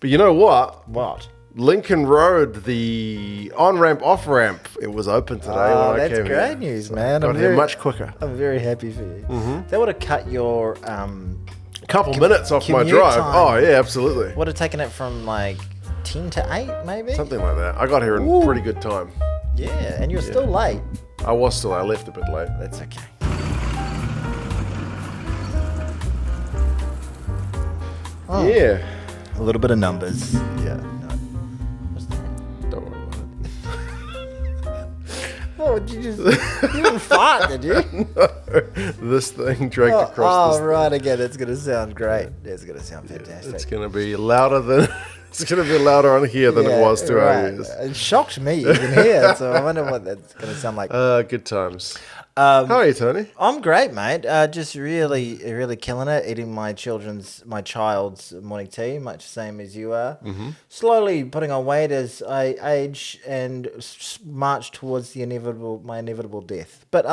But you know what? What? Lincoln Road, the on-ramp, off-ramp, it was open today when I that's came great here. news, So man. Got here much quicker. I'm very happy for you. That would have cut your Couple minutes off my commute drive. time. Oh, yeah, absolutely. would have taken it from like 10 to 8, maybe. Something like that. I got here in pretty good time. Yeah, and you're still late. I left a bit late. That's okay. Oh. Yeah. A little bit of numbers. Yeah. No. Don't worry about it. Oh, you didn't fart, did you? No, this thing dragged across this right, again, it's going to sound great. It's going to sound fantastic. It's going to be louder than... It's going to be louder on here than it was to our ears. It shocked me even here, so I wonder what that's going to sound like. Good times. How are you, Tony? I'm great, mate. Just really, really killing it. Eating my child's morning tea, much the same as you are. Mm-hmm. Slowly putting on weight as I age and march towards my inevitable death. But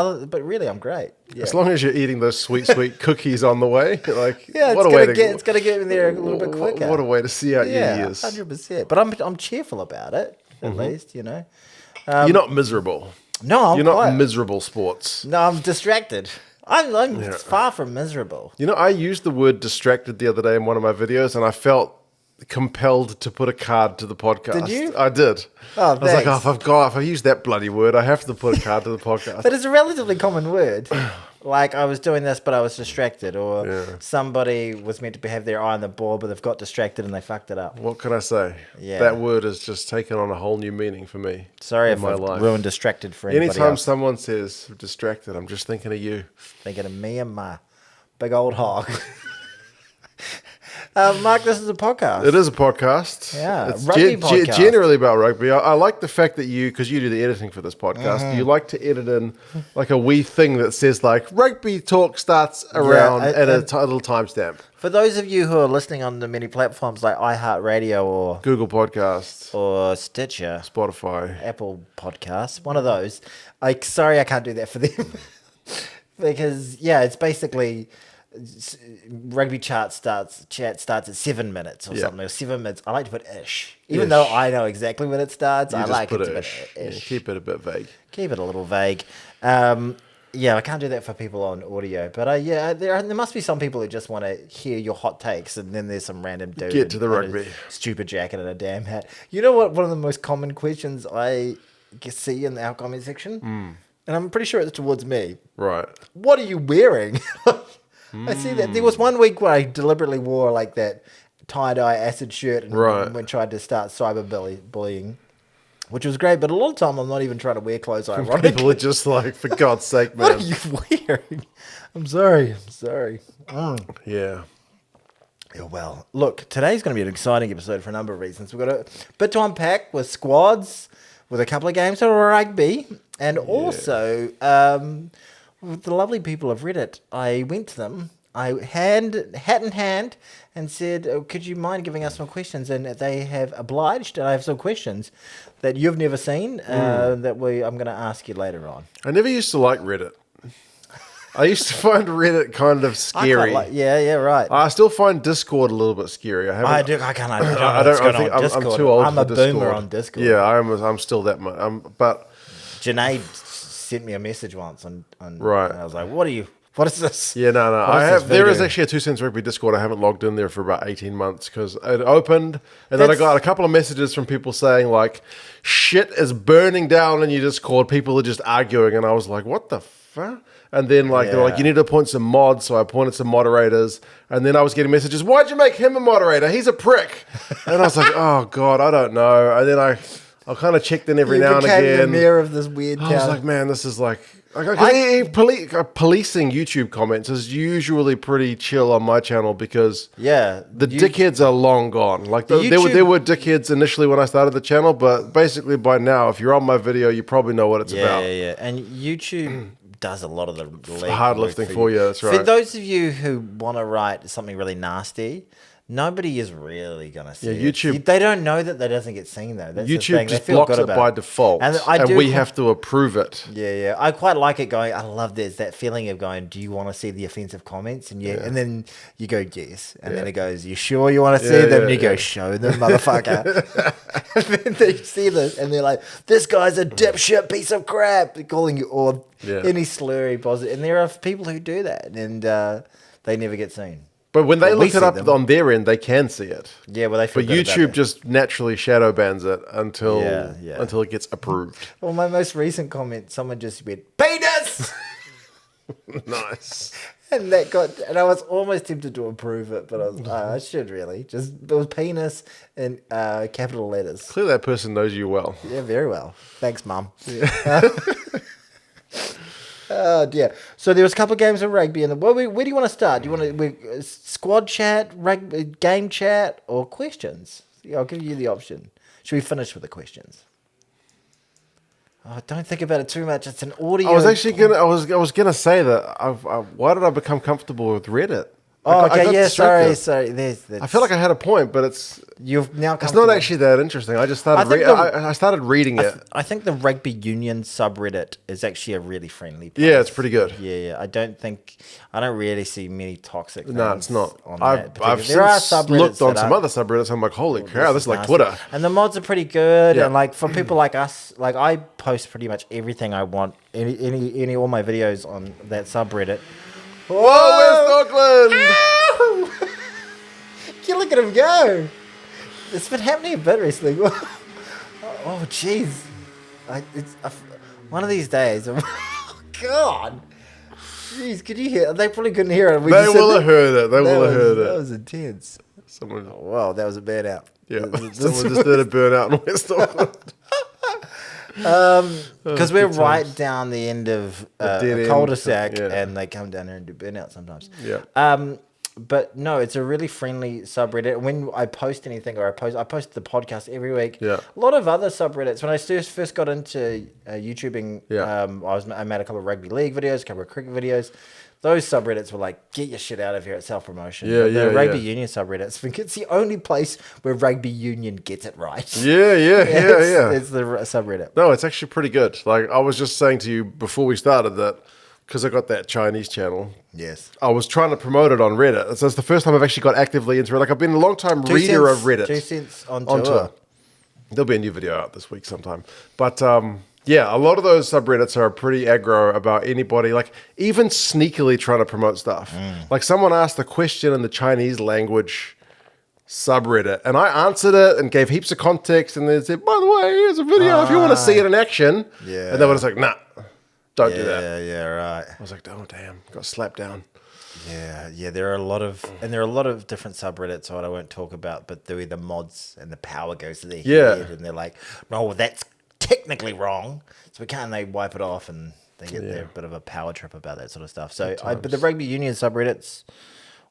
really, I'm great. Yeah. As long as you're eating those sweet cookies on the way, like yeah, what it's gonna get me there a little bit quicker. What a way to see out your years. 100%. But I'm cheerful about it, at least, you know. You're not miserable. No, you're not miserable, sports. No, I'm distracted. I'm far from miserable. You know, I used the word distracted the other day in one of my videos, and I felt compelled to put a card to the podcast. Did you? I did. Oh, I was like, if I use that bloody word, I have to put a card to the podcast. But it's a relatively common word. Like, I was doing this, but I was distracted. Or somebody was meant to have their eye on the ball, but they've got distracted and they fucked it up. What can I say? Yeah. That word has just taken on a whole new meaning for me. Sorry if my I've life. ruined distracted for anybody Anytime else. someone says distracted, I'm just thinking of you. Thinking of me and my big old hog. Mark, this is a podcast. It is a podcast. Yeah, it's rugby podcast. Generally about rugby. I like the fact that because you do the editing for this podcast, you like to edit in like a wee thing that says like rugby talk starts around at a little timestamp. For those of you who are listening on the many platforms like iHeartRadio or Google Podcasts or Stitcher, Spotify, Apple Podcasts, one of those. Sorry, I can't do that for them because it's basically. Rugby chat starts at 7 minutes or something, or 7 minutes. I like to put ish, even though I know exactly when it starts. I like it to put ish. Yeah, keep it a bit vague. Keep it a little vague. I can't do that for people on audio, but there must be some people who just want to hear your hot takes, and then there's some random dude Get to the in rugby. a stupid jacket and a damn hat. You know what? One of the most common questions I see in our comment section, and I'm pretty sure it's towards me. Right. What are you wearing? I see that. There was one week where I deliberately wore like that tie-dye acid shirt and tried to start cyberbullying, which was great. But a lot of time I'm not even trying to wear clothes ironically. People are just like, for God's sake, man. What are you wearing? I'm sorry. Yeah. Yeah, well, look, today's going to be an exciting episode for a number of reasons. We've got a bit to unpack with squads, with a couple of games of rugby, and also... with the lovely people of Reddit, I went to them, hat in hand, and said, could you mind giving us some questions? And they have obliged, and I have some questions that you've never seen that I'm going to ask you later on. I never used to like Reddit. I used to find Reddit kind of scary. Right. I still find Discord a little bit scary. I think I'm too old I'm for a Discord. boomer on Discord. Yeah, I'm still that much. But Janae sent me a message once on right. And I was like, what is this? Yeah, no. There is actually a 2 Cents Rugby Discord. I haven't logged in there for about 18 months because it opened and then I got a couple of messages from people saying like, shit is burning down in your Discord. People are just arguing. And I was like, what the fuck? And then they were like, you need to appoint some mods. So I appointed some moderators. And then I was getting messages, why'd you make him a moderator? He's a prick. And I was like, oh God, I don't know. And then I'll kind of check in every now and again. You became the mayor of this weird town. I was like, man, this is like... Policing YouTube comments is usually pretty chill on my channel because the dickheads are long gone. Like there were dickheads initially when I started the channel, but basically by now, if you're on my video, you probably know what it's about. Yeah. And YouTube does a lot of the hard lifting for you. That's right. For those of you who want to write something really nasty, Nobody is really gonna see Yeah, it. YouTube- They don't know that doesn't get seen though. That's the YouTube thing. just They feel blocks good it about by default, and do we have to approve it. Yeah. I quite like it going. I love there's that feeling of going. Do you want to see the offensive comments? And and then you go yes, and then it goes. You sure you want to see them? And you go show them, motherfucker. And then they see this, and they're like, "This guy's a dipshit piece of crap." They're calling you or any slurry positive, and there are people who do that, and they never get seen. But when they Well, we look it see up them. on their end, they can see it. Yeah, well, they feel But good about YouTube that. just naturally shadow bans it until until it gets approved. Well, my most recent comment, someone just went, "Penis!" Nice. And that got, and I was almost tempted to approve it, but I was, I should really. Just, it was penis in capital letters. Clearly that person knows you well. Yeah, very well. Thanks, Mum. Oh, dear. So there was a couple of games of rugby. Where do you want to start? Do you want to squad chat, rugby, game chat, or questions? Yeah, I'll give you the option. Should we finish with the questions? Oh, don't think about it too much. It's an audio. I was actually gonna. I was gonna say that. Why did I become comfortable with Reddit? Oh, I okay. got Yeah, distracted. sorry. I feel like I had a point, but you've now. it's not actually that interesting. I just started. I started reading it. I think the rugby union subreddit is actually a really friendly place. Yeah, it's pretty good. Yeah. I don't really see many toxic things. No, it's not. On I've there are since subreddits looked on that some are- other subreddits. I'm like, holy cow, this is like nasty. Twitter. And the mods are pretty good. Yeah. And like for people like us, like I post pretty much everything I want, all my videos on that subreddit. Whoa, West Auckland! You look at him go. It's been happening a bit recently. Oh, jeez. One of these days. Oh, God. Jeez, could you hear? They probably couldn't hear it. They will have heard it. They will have heard That it. was intense. Someone, Oh, wow, that was a bad out. yeah, someone just did a burnout in West Auckland. Because we're right down the end of dead a end, cul-de-sac, yeah. and they come down here and do burnout sometimes. Yeah. But no, it's a really friendly subreddit. When I post anything, or I post the podcast every week. Yeah. A lot of other subreddits. When I first got into YouTubing, Yeah. I made a couple of rugby league videos, a couple of cricket videos. Those subreddits were like, get your shit out of here, it's self-promotion. Yeah, But the yeah, rugby yeah. union subreddits, I think it's the only place where rugby union gets it right. Yeah. It's the subreddit. No, it's actually pretty good. Like I was just saying to you before we started that because I got that Chinese channel. Yes. I was trying to promote it on Reddit. So it's the first time I've actually got actively into it. Like I've been a long time reader of Reddit. 2 cents on On tour. tour. There'll be a new video out this week sometime. But yeah, a lot of those subreddits are pretty aggro about anybody, like even sneakily trying to promote stuff. Like someone asked a question in the Chinese language subreddit, and I answered it and gave heaps of context, and they said, by the way, here's a video if you want to see it in action. Yeah. And they were just like, nah, don't do that. Yeah, right. I was like, oh, damn, got slapped down. Yeah. There are a lot of different subreddits that I won't talk about, but they're the mods and the power goes to their head, and they're like, no, well, that's technically wrong, so we can't. They wipe it off, and they get their bit of a power trip about that sort of stuff. So, but the rugby union subreddits,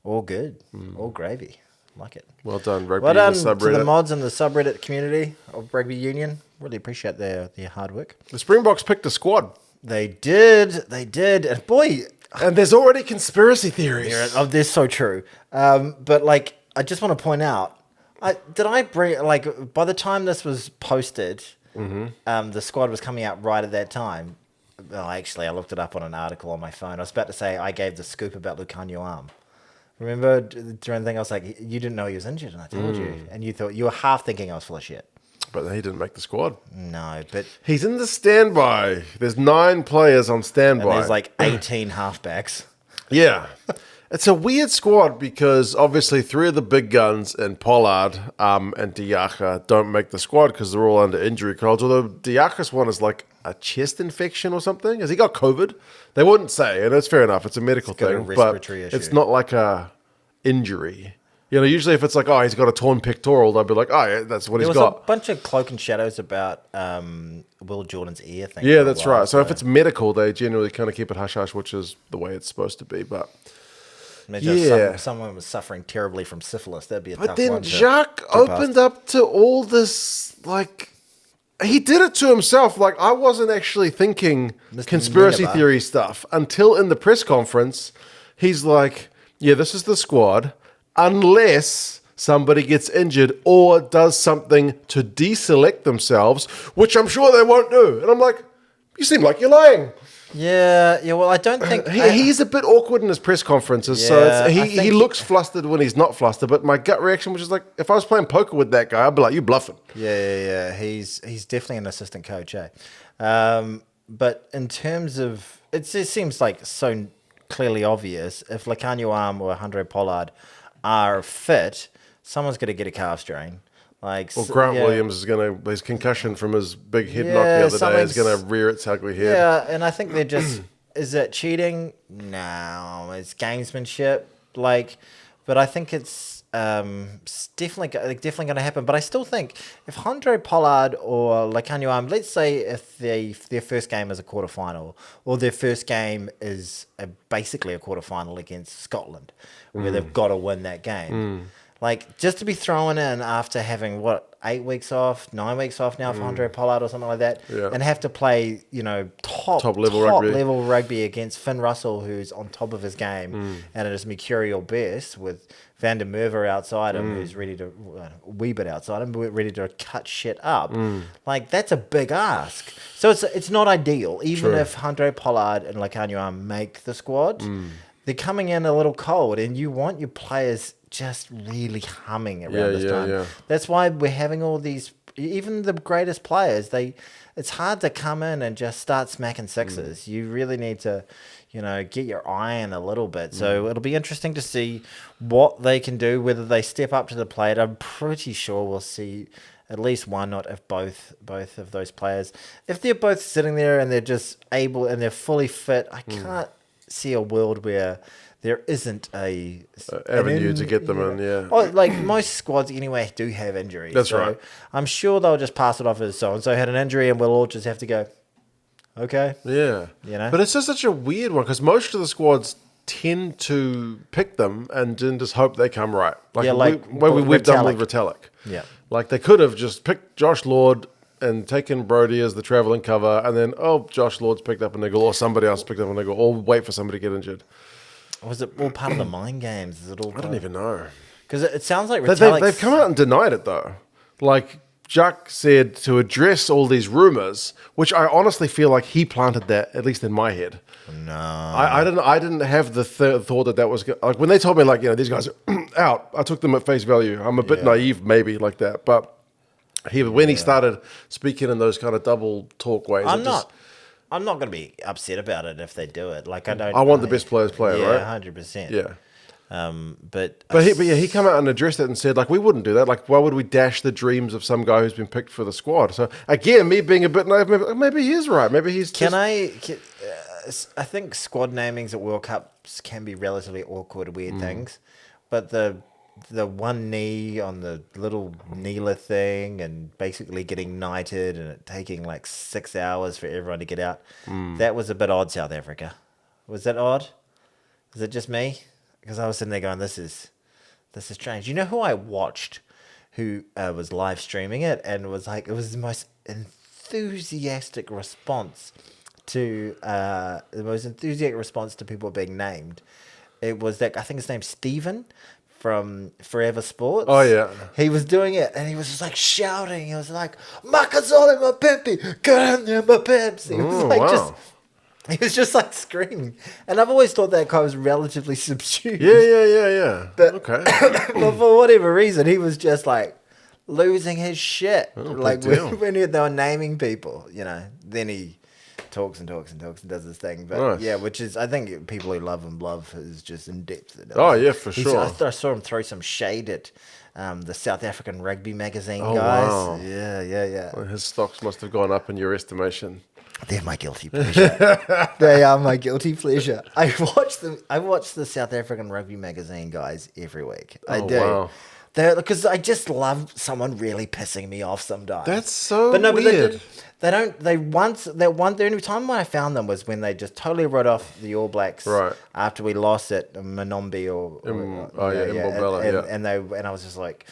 all good, all gravy, like it. Well done, rugby Well done union to the subreddit. mods and the subreddit community of rugby union. Really appreciate their hard work. The Springboks picked a squad, They did, and boy. and there's already conspiracy theories. They're so true. But like, I just want to point out, by the time this was posted, the squad was coming out right at that time. Well, actually, I looked it up on an article on my phone. I was about to say I gave the scoop about Lucanio arm. Remember during the thing, I was like, you didn't know he was injured, and I told you, and you were half thinking I was full of shit. But he didn't make the squad. No, but He's in the standby. There's 9 players on standby. there's like 18 halfbacks. Yeah. It's a weird squad because obviously 3 of the big guns and Pollard and Diaka don't make the squad because they're all under injury controls. Although Diaka's one is like a chest infection or something. Has he got COVID? They wouldn't say, and it's fair enough. It's a medical got a thing, respiratory but issue. it's not like a injury. You know, usually if it's like, oh, he's got a torn pectoral, they'd be like, oh, yeah, that's what There he's was got. a bunch of cloak and shadows about Will Jordan's ear thing. Yeah, for a that's while, right. So if it's medical, they generally kind of keep it hush-hush, which is the way it's supposed to be. But imagine yeah. if someone was suffering terribly from syphilis, that'd be a But tough then one. Jacques opened up to all this, like, he did it to himself. Like, I wasn't actually thinking Mr. conspiracy Nineveh. theory stuff until in the press conference, he's like, yeah, this is the squad, unless somebody gets injured or does something to deselect themselves, which I'm sure they won't do. And I'm like, you seem like you're lying. Yeah. Well, I don't think He's a bit awkward in his press conferences, so he looks flustered when he's not flustered. But my gut reaction was just like, if I was playing poker with that guy, I'd be like, "You bluffing?" Yeah. He's definitely an assistant coach, eh? But in terms of it just seems like so clearly obvious. If Lekanyuam or Andre Pollard are fit, someone's going to get a calf strain. Like, well, Grant Williams is going to, his concussion from his big head knock the other day is going to rear its ugly head. Yeah, and I think they're just, is it cheating? No, it's gamesmanship. Like, but I think it's definitely going to happen. But I still think if Andre Pollard or Lekanyuam, let's say if their first game is a quarterfinal or their first game is basically a quarterfinal against Scotland, where they've got to win that game. Like, just to be thrown in after having, 8 weeks off, 9 weeks off now for Andre Pollard or something like that, and have to play, top level rugby against Finn Russell, who's on top of his game, and it is mercurial best with Van der Merwe outside him, who's ready to, a wee bit outside him, but ready to cut shit up. Like, that's a big ask. So it's not ideal, even if Andre Pollard and Lekanyuam make the squad. They're coming in a little cold, and you want your players just really humming around this time. Yeah. That's why we're having all these, even the greatest players, it's hard to come in and just start smacking sixes. You really need to, get your eye in a little bit. So it'll be interesting to see what they can do, whether they step up to the plate. I'm pretty sure we'll see at least one, not if both of those players. If they're both sitting there and they're just able and they're fully fit, I can't see a world where there isn't a avenue to get them in, yeah. Oh, like most squads anyway do have injuries. That's right. I'm sure they'll just pass it off as so-and-so had an injury and we'll all just have to go, okay. Yeah. But it's just such a weird one because most of the squads tend to pick them and then just hope they come right. Like we've done with Retallick. Yeah. Like they could have just picked Josh Lord and taken Brody as the travelling cover and then, Josh Lord's picked up a niggle or somebody else picked up a niggle or wait for somebody to get injured. Was it all part of the mind games? Is it all? I don't even know. Because it sounds like they've come out and denied it though. Like Jacques said to address all these rumors, which I honestly feel like he planted that at least in my head. No, I didn't have the thought that was like when they told me like these guys are out. I took them at face value. I'm a bit naive maybe like that, but when he started speaking in those kind of double talk ways, I'm not going to be upset about it if they do it. Like I want the best players playing, right? 100%. Yeah. But he came out and addressed it and said like we wouldn't do that. Like why would we dash the dreams of some guy who's been picked for the squad? So again, me being a bit naive, maybe he is right. Maybe he's. I think squad namings at World Cups can be relatively awkward, weird things, but the one knee on the little kneeler thing and basically getting knighted and it taking like 6 hours for everyone to get out. That was a bit odd, South Africa. Was that odd? Is it just me? Because I was sitting there going, this is strange. You know who I watched who was live streaming it and it was the most enthusiastic response to people being named. It was that, I think his name's Steven from Forever Sports. Oh, yeah. He was doing it, and he was just, like, shouting. He was like, Makazole, my pimpy! Get in there, my pimps! He was like, like, screaming. And I've always thought that guy was relatively subdued. Yeah. But, okay. But for whatever reason, he was just, like, losing his shit. Like, when they were naming people, then he talks and does this thing. But yeah, which is, I think people who love him is just in depth. Oh yeah, for sure. I saw him throw some shade at the South African Rugby magazine guys. Wow. Yeah. Well, his stocks must have gone up in your estimation. They're my guilty pleasure. They are my guilty pleasure. I watch the South African Rugby magazine guys every week. I do. Wow. Because I just love someone really pissing me off sometimes. That's so weird. The only time when I found them was when they just totally wrote off the All Blacks after we lost at Manombi and I was just like,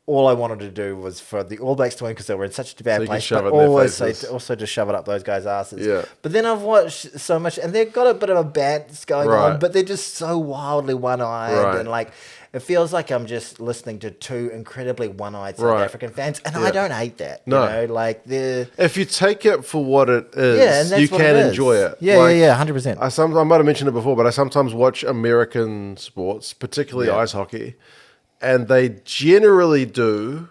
all I wanted to do was for the All Blacks to win because they were in such a bad place, but also to shove it up those guys' asses. Yeah. But then I've watched so much, and they've got a bit of a bad going on, but they're just so wildly one-eyed and like. it feels like I'm just listening to two incredibly one-eyed South African fans, and I don't hate that. No. You know, like if you take it for what it is, and that's you what can it is. enjoy it. Yeah, Like, 100%. I might have mentioned it before, but I sometimes watch American sports, particularly ice hockey, and they generally do.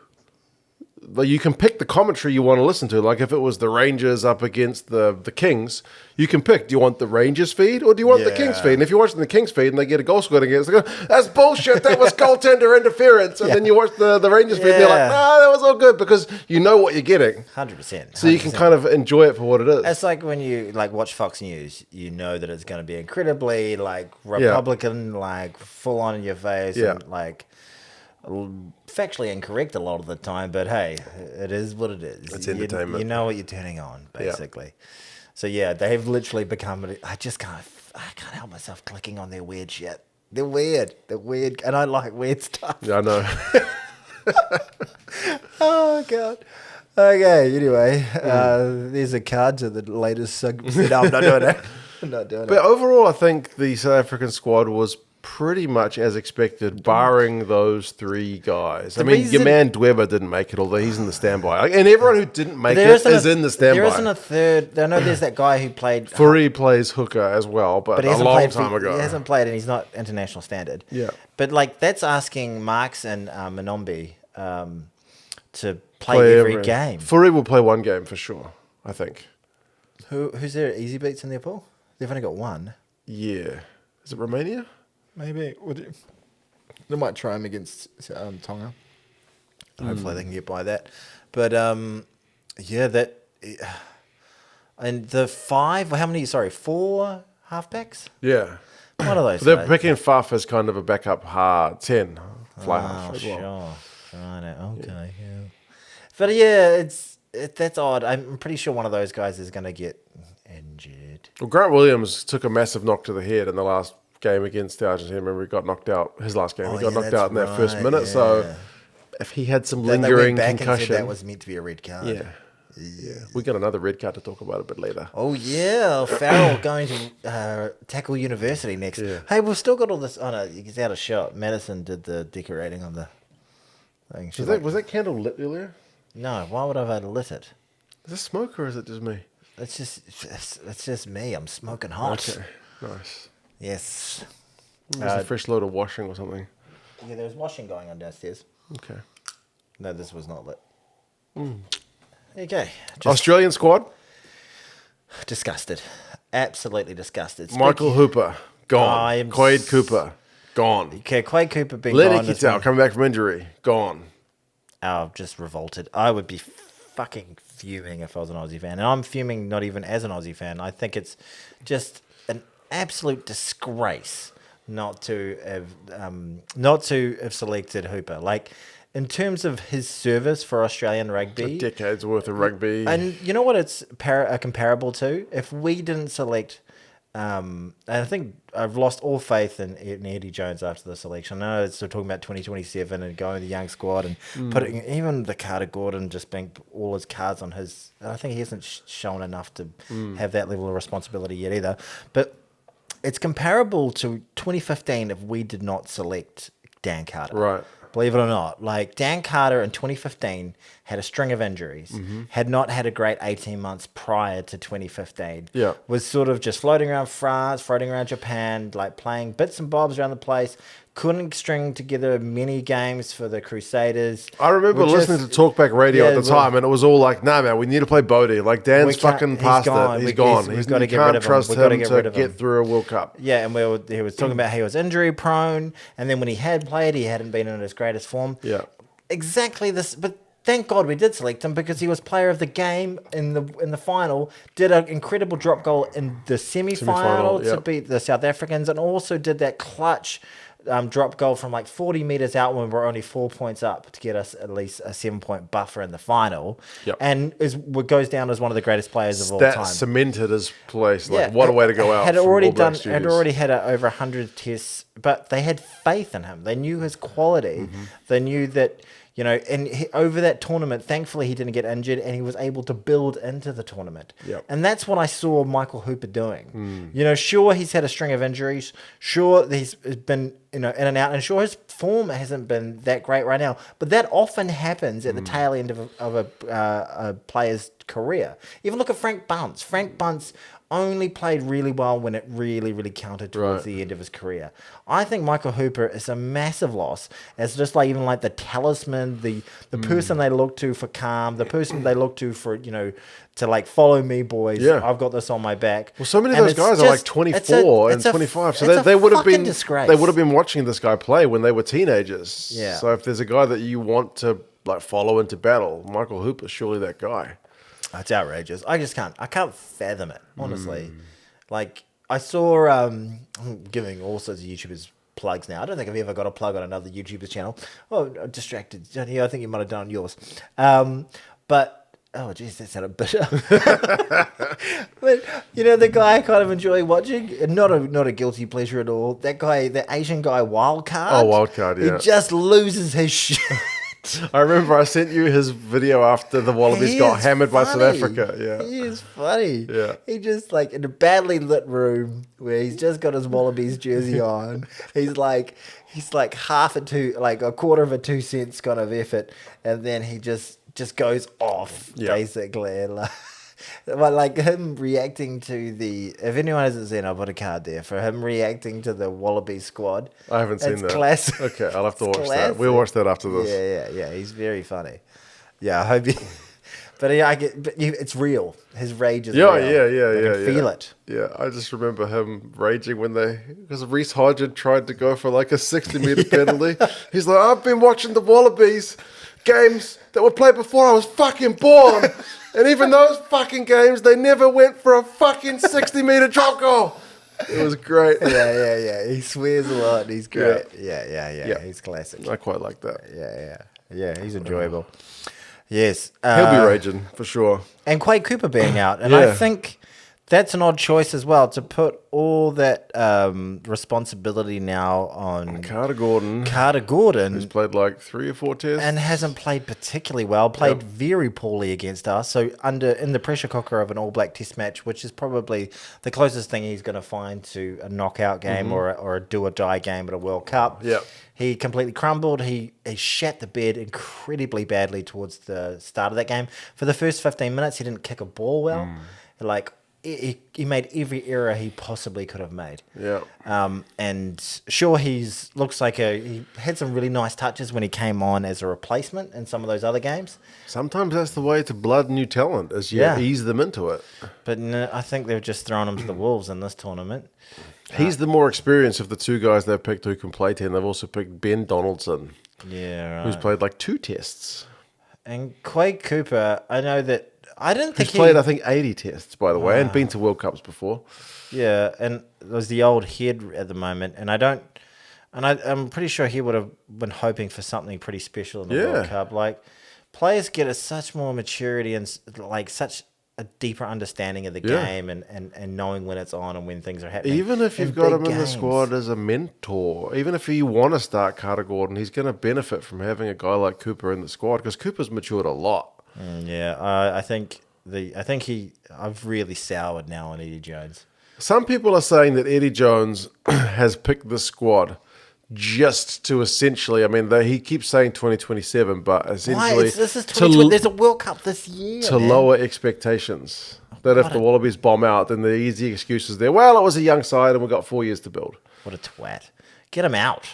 Like, you can pick the commentary you want to listen to. Like if it was the Rangers up against the Kings, you can pick. Do you want the Rangers feed or do you want the Kings feed? And if you're watching the Kings feed and they get a goal scored against, they go, "That's bullshit. That was goaltender interference." And then you watch the Rangers feed and they're like, "Nah, that was all good," because you know what you're getting. 100%. So you can kind of enjoy it for what it is. It's like when you like watch Fox News, you know that it's going to be incredibly like Republican, like full on in your face, and like factually incorrect a lot of the time, but hey, it is what it is. It's entertainment. You know what you're turning on, basically. So yeah, they've literally become. I can't help myself clicking on their weird shit. They're weird, and I like weird stuff. Yeah, I know. Oh god. Okay. Anyway, there's a card to the latest. No, I'm not doing it. I'm not doing it. But overall, I think the South African squad was pretty much as expected, barring those three guys. I mean, your man Dweber didn't make it, although he's in the standby. And everyone who didn't make it is in the standby. There isn't a third. I know there's that guy who played. Farrell plays hooker as well, but a long time ago. He hasn't played, and he's not international standard. Yeah. But like that's asking Marks and Manombi to play every game. Farrell will play one game for sure, I think. Who's there? Easy beats in their pool? They've only got one. Yeah. Is it Romania? Maybe. They might try him against Tonga. Hopefully they can get by that. But, that... And the four halfbacks? Yeah. What are those? They're picking Faf as kind of a backup 10 fly half as well. Sure. Right. Okay, yeah. But yeah, that's odd. I'm pretty sure one of those guys is going to get injured. Well, Grant Williams took a massive knock to the head in the last game against the Argentina. Remember, he got knocked out. His last game, he got knocked out in that first minute. Yeah. So if he had some lingering concussion, that was meant to be a red card. Yeah. We got another red card to talk about a bit later. Oh yeah, Farrell going to tackle University next. Yeah. Hey, we've still got all this. Oh no, he's out of shot. Madison did the decorating on the thing. Was that candle lit earlier? No. Why would I have lit it? Is it smoke or is it just me? It's just me. I'm smoking hot. Okay. Nice. Yes. There's a fresh load of washing or something. Yeah, there was washing going on downstairs. Okay. No, this was not lit. Okay. Australian squad? Disgusted. Absolutely disgusted. Michael Hooper, gone. Quade Cooper, gone. Okay, Quade Cooper being Lenny gone. Kittel, coming back from injury, gone. Oh, just revolted. I would be fucking fuming if I was an Aussie fan. And I'm fuming not even as an Aussie fan. I think it's just an absolute disgrace not to have selected Hooper. Like, in terms of his service for Australian rugby, a decade's worth of rugby, and you know what it's comparable to? If we didn't select, and I think I've lost all faith in Eddie Jones after the selection. I know it's still talking about 2027 and going with the young squad and putting even the Carter Gordon just being all his cards on his. I think he hasn't shown enough to have that level of responsibility yet either. But it's comparable to 2015 if we did not select Dan Carter. Right. Believe it or not, like Dan Carter in 2015 had a string of injuries, had not had a great 18 months prior to 2015. Yeah. Was sort of just floating around France, floating around Japan, like playing bits and bobs around the place. Couldn't string together many games for the Crusaders. I remember listening to Talkback Radio at the time, and it was all like, "Nah, man, we need to play Bodie. Like Dan's fucking past it. He's gone. We've got to get rid of him. Trust him to get through a World Cup." Yeah, and he was talking about how he was injury prone, and then when he had played, he hadn't been in his greatest form. Yeah, exactly this. But thank God we did select him because he was player of the game in the final. Did an incredible drop goal in the semi-final to beat the South Africans, and also did that clutch drop goal from like 40 meters out when we're only 4 points up to get us at least a 7-point buffer in the final. Yep. And goes down as one of the greatest players of all time. That cemented his place. Like, what a way to go out. Had already had over 100 tests, but they had faith in him. They knew his quality. They knew that, You know, and over that tournament, thankfully he didn't get injured and he was able to build into the tournament. Yep. And that's what I saw Michael Hooper doing. You know, sure, he's had a string of injuries. Sure, he's been, you know, in and out. And sure, his form hasn't been that great right now. But that often happens at the tail end of a player's career. Even look at Frank Bunce. Frank Bunce only played really well when it really, really counted towards the end of his career. I think Michael Hooper is a massive loss. It's just like even like the talisman, the person they look to for calm, the person they look to for, you know, to like follow me, boys. Yeah. I've got this on my back. Well, so many of those guys are like 24 and 25, so they would have been disgrace. They would have been watching this guy play when they were teenagers. Yeah. So if there's a guy that you want to like follow into battle, Michael Hooper's surely that guy. It's outrageous. I can't fathom it, honestly. Like, I saw, I'm giving all sorts of YouTubers plugs now. I don't think I've ever got a plug on another YouTuber's channel. Oh, distracted. I think you might have done on yours. But, oh, geez, that sounded bitter. But, you know, the guy I kind of enjoy watching, not a guilty pleasure at all. That guy, the Asian guy, Wildcard. Oh, Wildcard, yeah. He just loses his shit. I remember I sent you his video after the Wallabies got hammered by South Africa. Yeah, he is funny. Yeah, he just like in a badly lit room where he's just got his Wallabies jersey on. He's like half a quarter of a 2 cents kind of effort, and then he just goes off basically. Like him reacting to if anyone hasn't seen, I'll put a card there for him reacting to the Wallabies squad. I haven't seen that. Classic. Okay, I'll have to watch that. We'll watch that after this. Yeah. He's very funny. Yeah, I hope you. But yeah, it's real. His rage is real. Yeah. I can feel it. Yeah, I just remember him raging because Reece Hodgson tried to go for like a 60-meter penalty. He's like, I've been watching the Wallabies games that were played before I was fucking born. And even those fucking games, they never went for a fucking 60-meter drop goal. It was great. Yeah. He swears a lot. He's great. Yeah. He's classic. I quite like that. Yeah. He's enjoyable. Yes. He'll be raging for sure. And Quade Cooper being out. And I think that's an odd choice as well, to put all that responsibility now on Carter Gordon. Who's played like 3 or 4 tests. And hasn't played particularly well. Played very poorly against us. So in the pressure cooker of an All Black test match, which is probably the closest thing he's going to find to a knockout game or a do-or-die game at a World Cup. Yeah. He completely crumbled. He shat the bed incredibly badly towards the start of that game. For the first 15 minutes, he didn't kick a ball well. Like, he made every error he possibly could have made. Yeah. And sure, looks like he had some really nice touches when he came on as a replacement in some of those other games. Sometimes that's the way to blood new talent, is you ease them into it. But no, I think they've just thrown him to the wolves in this tournament. He's the more experienced of the 2 guys they've picked who can play 10. They've also picked Ben Donaldson. Yeah, right. Who's played like 2 tests. And Quade Cooper, I know that I didn't think he's played, I think, 80 tests, by the way, and been to World Cups before. Yeah, and there's the old head at the moment, and I'm pretty sure he would have been hoping for something pretty special in the World Cup. Like, players get such more maturity and like such a deeper understanding of the game and knowing when it's on and when things are happening. Even if you've got him in the squad as a mentor, even if you want to start Carter Gordon, he's going to benefit from having a guy like Cooper in the squad because Cooper's matured a lot. I think I've really soured now on Eddie Jones. Some people are saying that Eddie Jones has picked the squad just to essentially, I mean, he keeps saying 2027, but essentially there's a World Cup this year to lower expectations. That if the Wallabies bomb out, then the easy excuse is there. Well, it was a young side and we've got 4 years to build. What a twat! Get him out.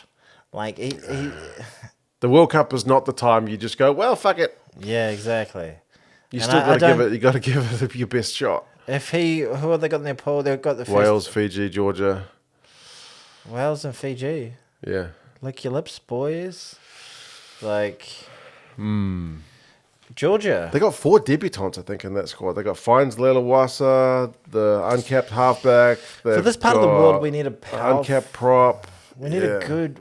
Like the World Cup is not the time you just go, well, fuck it. Yeah, exactly. You still got to give it. You got to give it your best shot. Who have they got in their pool? They've got the first Wales, Fiji, Georgia. Wales and Fiji. Yeah. Lick your lips, boys. Like, Georgia. They got 4 debutants, I think, in that squad. They got Fines Lelawasa, the uncapped halfback. For this part of the world, we need a uncapped prop. We need a good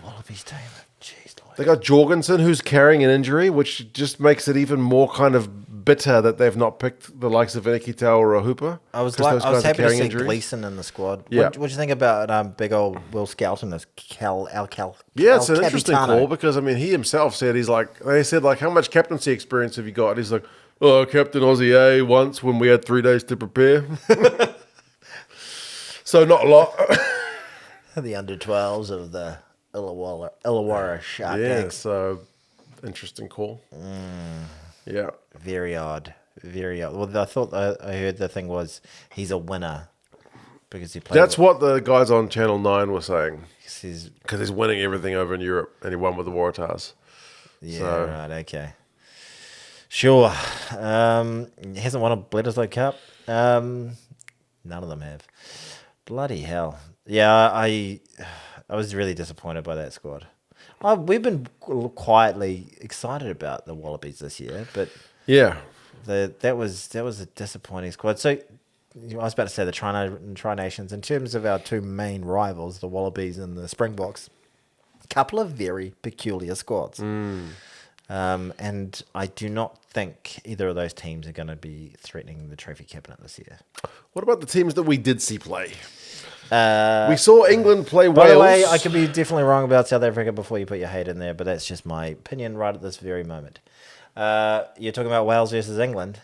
Wallabies team. Jeez, Lord. They got Jorgensen, who's carrying an injury, which just makes it even more kind of bitter that they've not picked the likes of Ikitau or a Hooper. I was happy to see Gleeson in the squad. Yeah. What do you think about big old Will Skelton as Cal? Yeah, it's an interesting call because, I mean, he himself said, they said, how much captaincy experience have you got? He's like, oh, Captain Aussie A once when we had 3 days to prepare. So not a lot. The under-12s of the Illawarra Shark Yeah, Gang. so interesting call. Yeah. Very odd. Very odd. Well, I heard the thing was he's a winner because he played. That's what the guys on Channel 9 were saying. Because he's winning everything over in Europe and he won with the Waratahs. Yeah, right, okay. Sure. He hasn't won a Bledisloe Cup. None of them have. Bloody hell. Yeah, I was really disappointed by that squad. We've been quietly excited about the Wallabies this year, but yeah, that was a disappointing squad. So I was about to say the Tri-Nations, in terms of our two main rivals, the Wallabies and the Springboks, a couple of very peculiar squads. And I do not think either of those teams are going to be threatening the trophy cabinet this year. What about the teams that we did see play? We saw England play Wales. By the way, I could be definitely wrong about South Africa before you put your hate in there, but that's just my opinion right at this very moment. You're talking about Wales versus England.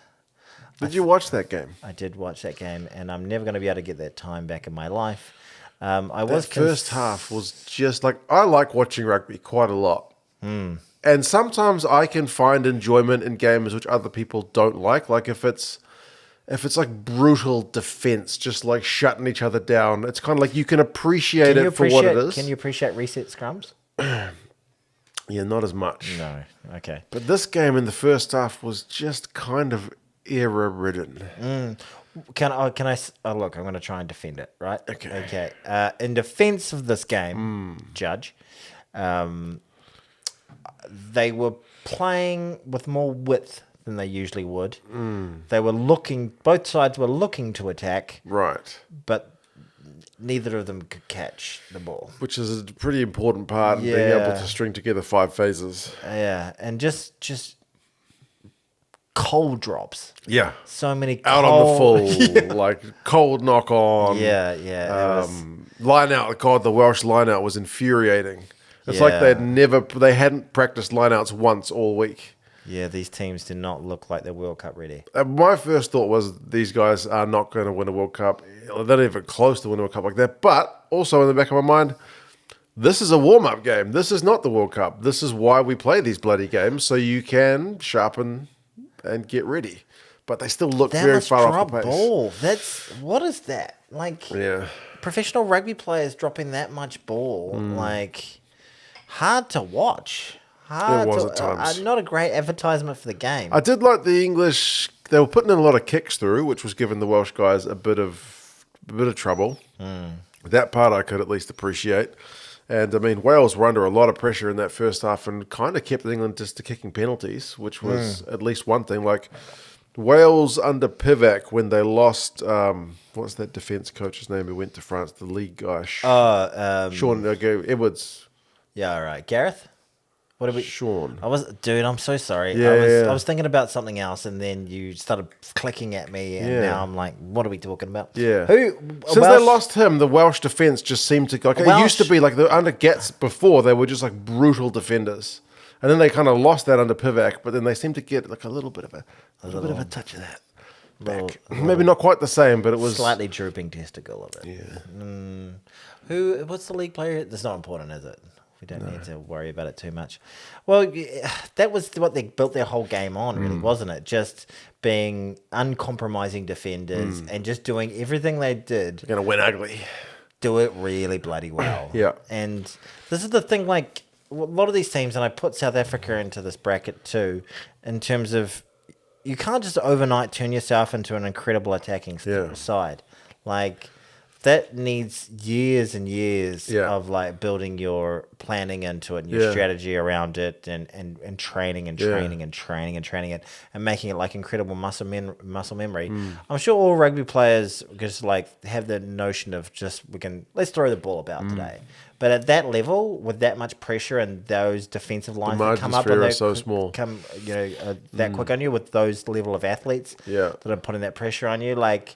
Did you watch that game? I did watch that game, and I'm never going to be able to get that time back in my life. First half was just I like watching rugby quite a lot. And sometimes I can find enjoyment in games which other people don't like. Like if it's like brutal defense, just like shutting each other down, it's kind of like you can appreciate it for what it is. Can you appreciate reset scrums? Yeah, not as much. No. Okay. But this game in the first half was just kind of error-ridden. Can I look, I'm going to try and defend it, right? Okay. In defense of this game, Judge, they were playing with more width than they usually would. They were both sides were looking to attack. Right. But neither of them could catch the ball. Which is a pretty important part of being able to string together 5 phases. Yeah, and just cold drops. Yeah. So many out on the full, like cold knock on. Yeah. Line out. God, the Welsh line out was infuriating. It's like they hadn't practiced line outs once all week. Yeah, these teams did not look like they're World Cup ready. My first thought was these guys are not going to win a World Cup. They're not even close to winning a World Cup like that. But also in the back of my mind, this is a warm-up game. This is not the World Cup. This is why we play these bloody games, so you can sharpen and get ready. But they still look very far off the pace. Ball. What is that? Professional rugby players dropping that much ball, hard to watch. It was at times. Not a great advertisement for the game. I did like the English. They were putting in a lot of kicks through, which was giving the Welsh guys a bit of trouble. That part I could at least appreciate. And I mean, Wales were under a lot of pressure in that first half and kind of kept England just to kicking penalties, which was at least one thing. Like Wales under Pivac when they lost. What's that defense coach's name who went to France? The league guy. Sean Edwards. Yeah, all right. Gareth? What did we? Sean. Dude, I'm so sorry. Yeah, I was thinking about something else, and then you started clicking at me, and now I'm like, what are we talking about? Yeah. Since they lost him, the Welsh defense just seemed to it used to be like under Gats before they were just like brutal defenders, and then they kind of lost that under Pivac, but then they seemed to get like a little bit of a touch of that back. Maybe not quite the same, but it was slightly drooping testicle of it. Yeah. What's the league player? That's not important, is it? We don't need to worry about it too much. Well, that was what they built their whole game on, really, wasn't it? Just being uncompromising defenders and just doing everything they did. They're going to win ugly. Do it really bloody well. Yeah. And this is the thing, like, a lot of these teams, and I put South Africa into this bracket too, in terms of you can't just overnight turn yourself into an incredible attacking side. Like, that needs years and years of like building your planning into it and your strategy around it and training and training and training and training it and making it like incredible muscle memory. I'm sure all rugby players just like have the notion of let's throw the ball about today. But at that level, with that much pressure and those defensive lines that come margins up for and error they are so small. come, that quick on you with those level of athletes that are putting that pressure on you, like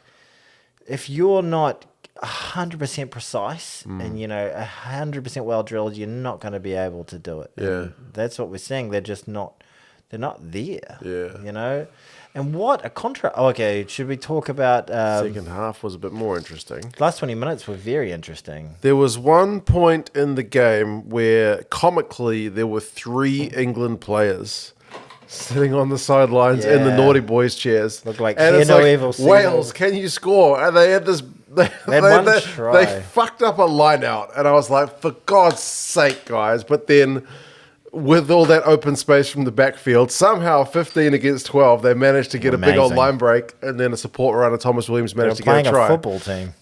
if you're not 100% precise and 100% well drilled, you're not going to be able to do it. Yeah, and that's what we're seeing. They're just not. They're not there. Yeah, And what a contrast. Oh, okay, should we talk about second half was a bit more interesting. Last 20 minutes were very interesting. There was one point in the game where comically there were 3 England players sitting on the sidelines in the naughty boys chairs. Looked like and hear it's no like, evil, see Wales, no- can you score? And they had this. They fucked up a line out, and I was like, for God's sake, guys! But then, with all that open space from the backfield, somehow 15 against 12, they managed to get a big old line break, and then a support runner, Thomas Williams, managed to get a try. Playing a football team.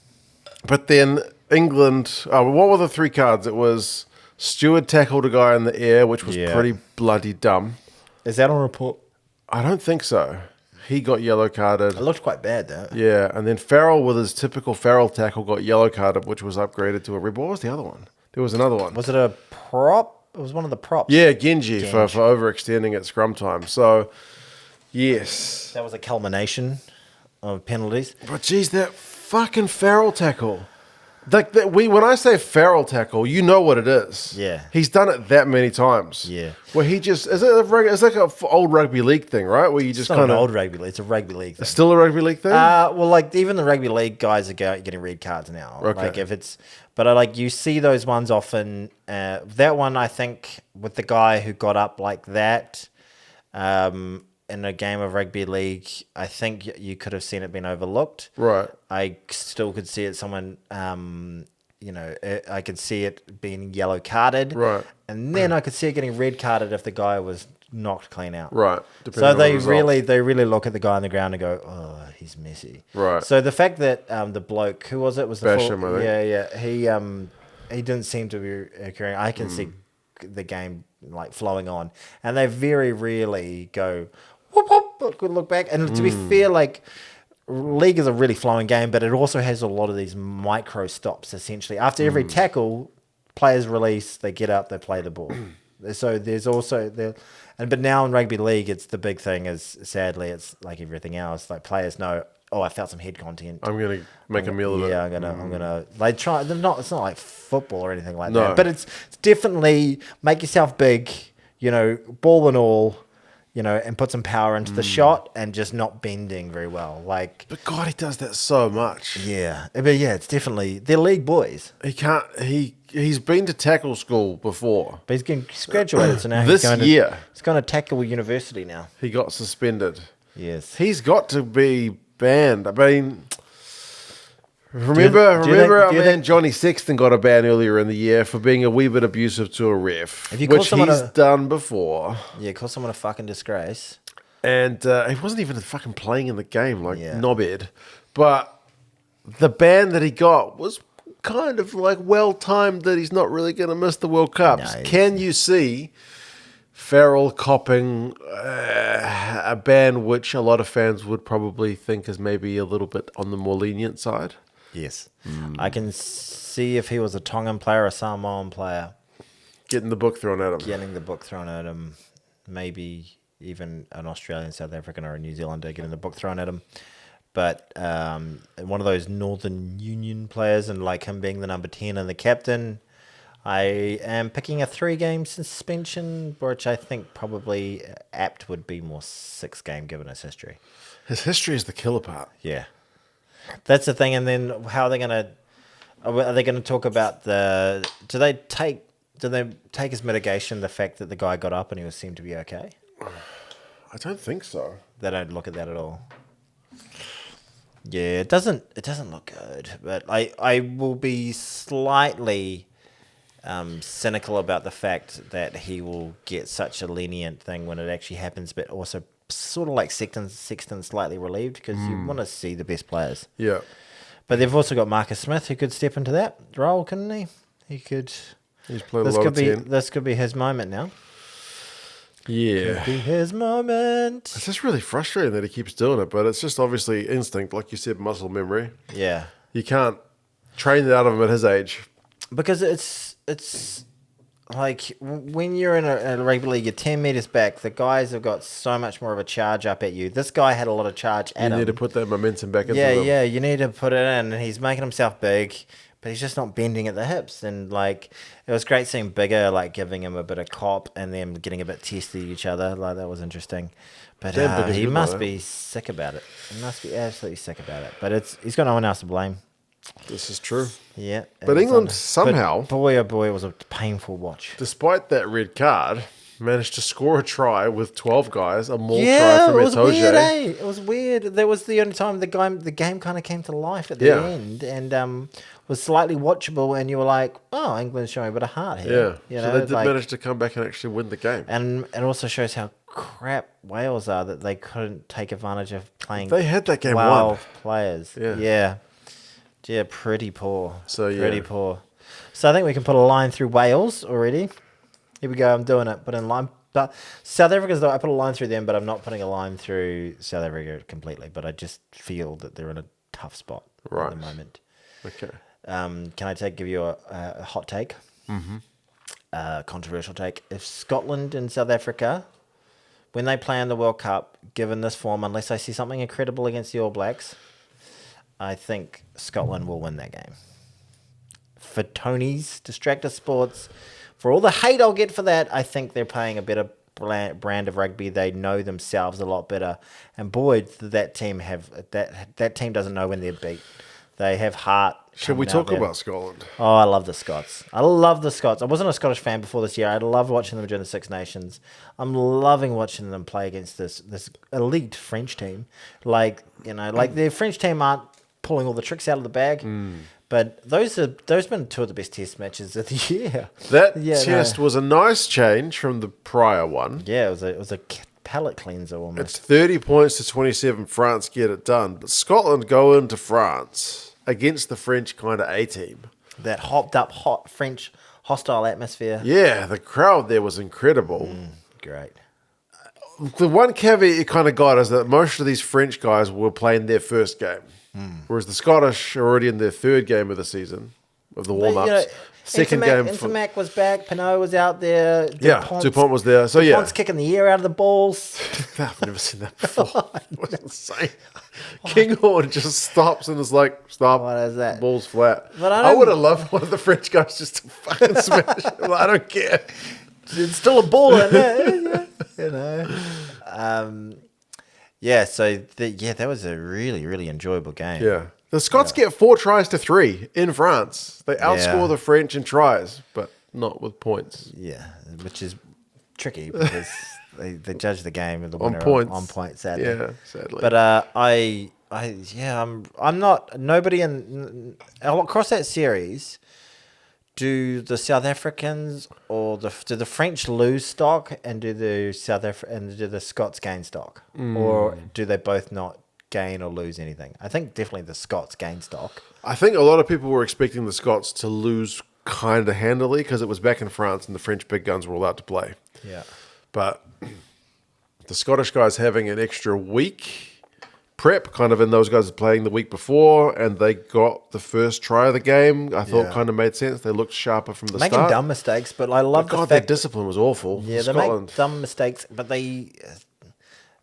But then England, what were the 3 cards? It was Stewart tackled a guy in the air, which was pretty bloody dumb. Is that on report? I don't think so. He got yellow carded. It looked quite bad, though. Yeah, and then Farrell, with his typical Farrell tackle, got yellow carded, which was upgraded to a red. What was the other one? There was another one. Was it a prop? It was one of the props. Yeah, Genji. For overextending at scrum time. So, yes. That was a culmination of penalties. But geez, that fucking Farrell tackle. Like when I say Farrell tackle, you know what it is. Yeah. He's done it that many times. Yeah. Where he just it's like an old rugby league thing, right? Where you just It's not kind an of old rugby league. It's a rugby league thing. It's still a rugby league thing. Well, like even the rugby league guys are getting red cards now. Okay. Like if it's, but like you see those ones often. That one I think with the guy who got up like that, in a game of rugby league, I think you could have seen it being overlooked. Right. I still could see it. Someone, I could see it being yellow carded. Right. And then I could see it getting red carded if the guy was knocked clean out. Right. So they really look at the guy on the ground and go, oh, he's messy. Right. So the fact that the bloke, who was it? Was the Basham, I think. Yeah. He didn't seem to be occurring. I can see the game like flowing on, and they very rarely go whoop whoop. Good look back. And to be fair, like league is a really flowing game, but it also has a lot of these micro stops. Essentially, after every tackle, players release, they get up, they play the ball. So there's also there. But now in rugby league, it's the big thing is sadly it's like everything else. Like players know, oh, I felt some head content. I'm gonna make a meal of it. Yeah, I'm gonna. They try. They're not. It's not like football or anything like No. that. But it's definitely make yourself big. Ball and all. And put some power into the shot and just not bending very well. Like, But God, he does that so much. yeah, but yeah, it's definitely they're league boys. He can't. He's been to tackle school before. But he's graduated, so now This he's going year. He's going to tackle university now. He got suspended. Yes. He's got to be banned. I mean, remember do you our man think- Johnny Sexton got a ban earlier in the year for being a wee bit abusive to a ref, Have you called which someone he's a- done before. Yeah, call someone a fucking disgrace. And he wasn't even fucking playing in the game, like Yeah. knobhead. But the ban that he got was kind of like well timed that he's not really going to miss the World Cups. No, Can you see Farrell copping a ban which a lot of fans would probably think is maybe a little bit on the more lenient side? Yes. I can see if he was a Tongan player or a Samoan player Getting the book thrown at him. getting the book thrown at him. Maybe even an Australian, South African, or a New Zealander getting the book thrown at him. But one of those Northern Union players, and like him being the number 10 and the captain, I am picking a 3-game suspension, which I think probably apt would be more 6-game given his history. His history is the killer part. Yeah, that's the thing. And then how are they going to talk about the? Do they take as mitigation the fact that the guy got up and he seemed to be okay? I don't think so. They don't look at that at all. Yeah, it doesn't look good. But I will be slightly cynical about the fact that he will get such a lenient thing when it actually happens, but also sort of like Sexton slightly relieved because you want to see the best players. Yeah. But they've also got Marcus Smith who could step into that role, couldn't he? He could. He's played a lot of 10. This could be his moment now. Yeah. Could be his moment. It's just really frustrating that he keeps doing it, but it's just obviously instinct, like you said, muscle memory. Yeah. You can't train it out of him at his age. Because it's it's like when you're in a rugby league, you're 10 metres back. The guys have got so much more of a charge up at you. This guy had a lot of charge at him. You need to put that momentum back into them. them. Yeah, you need to put it in. And he's making himself big, but he's just not bending at the hips. And like, it was great seeing Bigger like giving him a bit of cop and them getting a bit testy at each other. Like that was interesting. But he must be sick about it. He must be absolutely sick about it. But he's got no one else to blame. This is true. Yeah. But England somehow... But boy, oh boy, it was a painful watch. Despite that red card, managed to score a try with 12 guys, a maul try from Eto'o. Weird, eh? It was weird. That was the only time the game kind of came to life at the end and was slightly watchable, and you were like, oh, England's showing a bit of heart here. Yeah. So they did manage to come back and actually win the game. And it also shows how crap Wales are that they couldn't take advantage of playing They had that game 12 players. Yeah. Yeah, pretty poor. Pretty poor. So I think we can put a line through Wales already. Here we go. I'm doing it. Put in line. But South Africa's though, I put a line through them, but I'm not putting a line through South Africa completely. But I just feel that they're in a tough spot at the moment. Okay. Can I give you a hot take? Mm-hmm. Controversial take. If Scotland and South Africa, when they play in the World Cup, given this form, unless I see something incredible against the All Blacks, I think Scotland will win that game. For Tony's Distractor Sports, for all the hate I'll get for that, I think they're playing a better brand of rugby. They know themselves a lot better. And boy, that team doesn't know when they're beat. They have heart. Should we talk about Scotland? Oh, I love the Scots. I wasn't a Scottish fan before this year. I loved watching them during the Six Nations. I'm loving watching them play against this elite French team. Like their French team aren't pulling all the tricks out of the bag. But those been two of the best test matches of the year. That test was a nice change from the prior one. Yeah, it was a palate cleanser almost. It's 30 points to 27. France get it done. But Scotland go into France against the French kind of A-team. That hopped up hot French hostile atmosphere. Yeah, the crowd there was incredible. Great. The one caveat it kind of got is that most of these French guys were playing their first game. Whereas the Scottish are already in their third game of the season, of the warm-ups. Second game. Intermac was back. Pinot was out there. Dupont was there. So Dupont's kicking the air out of the balls. I've never seen that before. It was insane. Kinghorn just stops and is like, stop. What is that? The ball's flat. But I would have loved one of the French guys just to fucking smash it. Well, I don't care. It's still a ball in there. You know. That was a really, really enjoyable game. Yeah. The Scots get 4 tries to 3 in France. They outscore the French in tries, but not with points. Yeah, which is tricky because they judge the game and the winner on points. Sadly. Yeah, sadly. But I'm not. Nobody across that series. Do the South Africans or do the French lose stock, and do the Scots gain stock, or do they both not gain or lose anything? I think definitely the Scots gain stock. I think a lot of people were expecting the Scots to lose kind of handily because it was back in France and the French big guns were allowed to play. Yeah, but the Scottish guys having an extra week prep, kind of in those guys playing the week before, and they got the first try of the game. I thought kind of made sense. They looked sharper from the start. Making dumb mistakes, but I love the fact their discipline was awful. Yeah, they make dumb mistakes, but there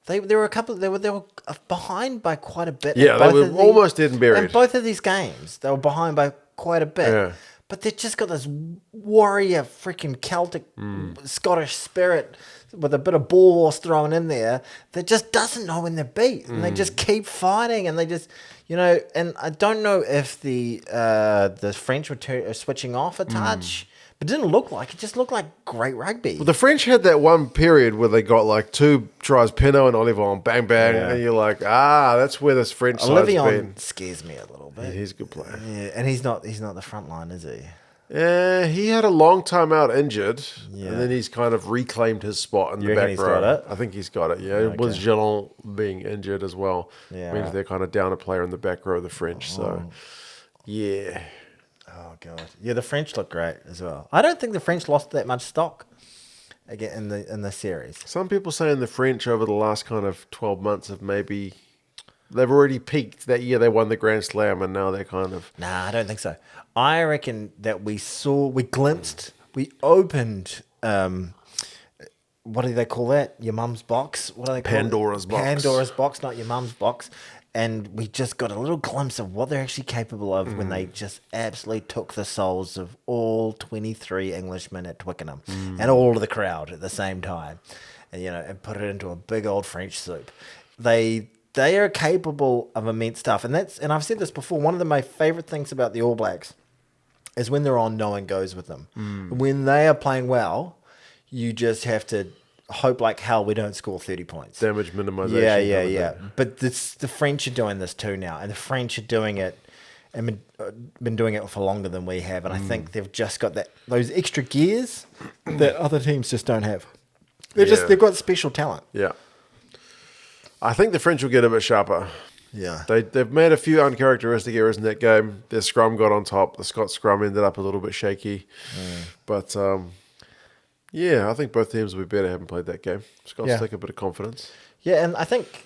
were a couple. They were behind by quite a bit. Yeah, they were almost dead and buried. In both of these games, they were behind by quite a bit. Yeah. But they've just got this warrior, freaking Celtic Scottish spirit with a bit of ball wars thrown in there that just doesn't know when they're beat. And they just keep fighting, and they just, and I don't know if the French were switching off a touch, but it didn't look like it. Just looked like great rugby. Well, the French had that one period where they got like 2 tries, Pinot and Olivier, bang, bang, and you're like, that's where this French side's been. Scares me a little bit. Yeah, he's a good player. Yeah, and he's not the front line, is he? Yeah, he had a long time out injured, and then he's kind of reclaimed his spot in the back row. I think he's got it, yeah. With Gillon being injured as well. Yeah. Means they're kind of down a player in the back row of the French, so yeah. Oh, God. Yeah, the French look great as well. I don't think the French lost that much stock again in the series. Some people saying the French over the last kind of 12 months have maybe they've already peaked that year. They won the Grand Slam, and now they're kind of... Nah, I don't think so. I reckon that we opened, what do they call that? Your mum's box? What do they call Pandora's it? box. Pandora's box, not your mum's box. And we just got a little glimpse of what they're actually capable of when they just absolutely took the souls of all 23 Englishmen at Twickenham and all of the crowd at the same time, and and put it into a big old French soup. They are capable of immense stuff, and I've said this before. One of my favorite things about the All Blacks is when they're on, no one goes with them. When they are playing well, you just have to hope like hell we don't score 30 points. Damage minimization. Yeah. But the French are doing this too now, and the French are doing it and been doing it for longer than we have, and I think they've just got those extra gears that other teams just don't have. They've got special talent. Yeah. I think the French will get a bit sharper. Yeah. They've made a few uncharacteristic errors in that game. Their scrum got on top. The Scots scrum ended up a little bit shaky. But, yeah, I think both teams will be better having played that game. Scots take a bit of confidence. Yeah, and I think,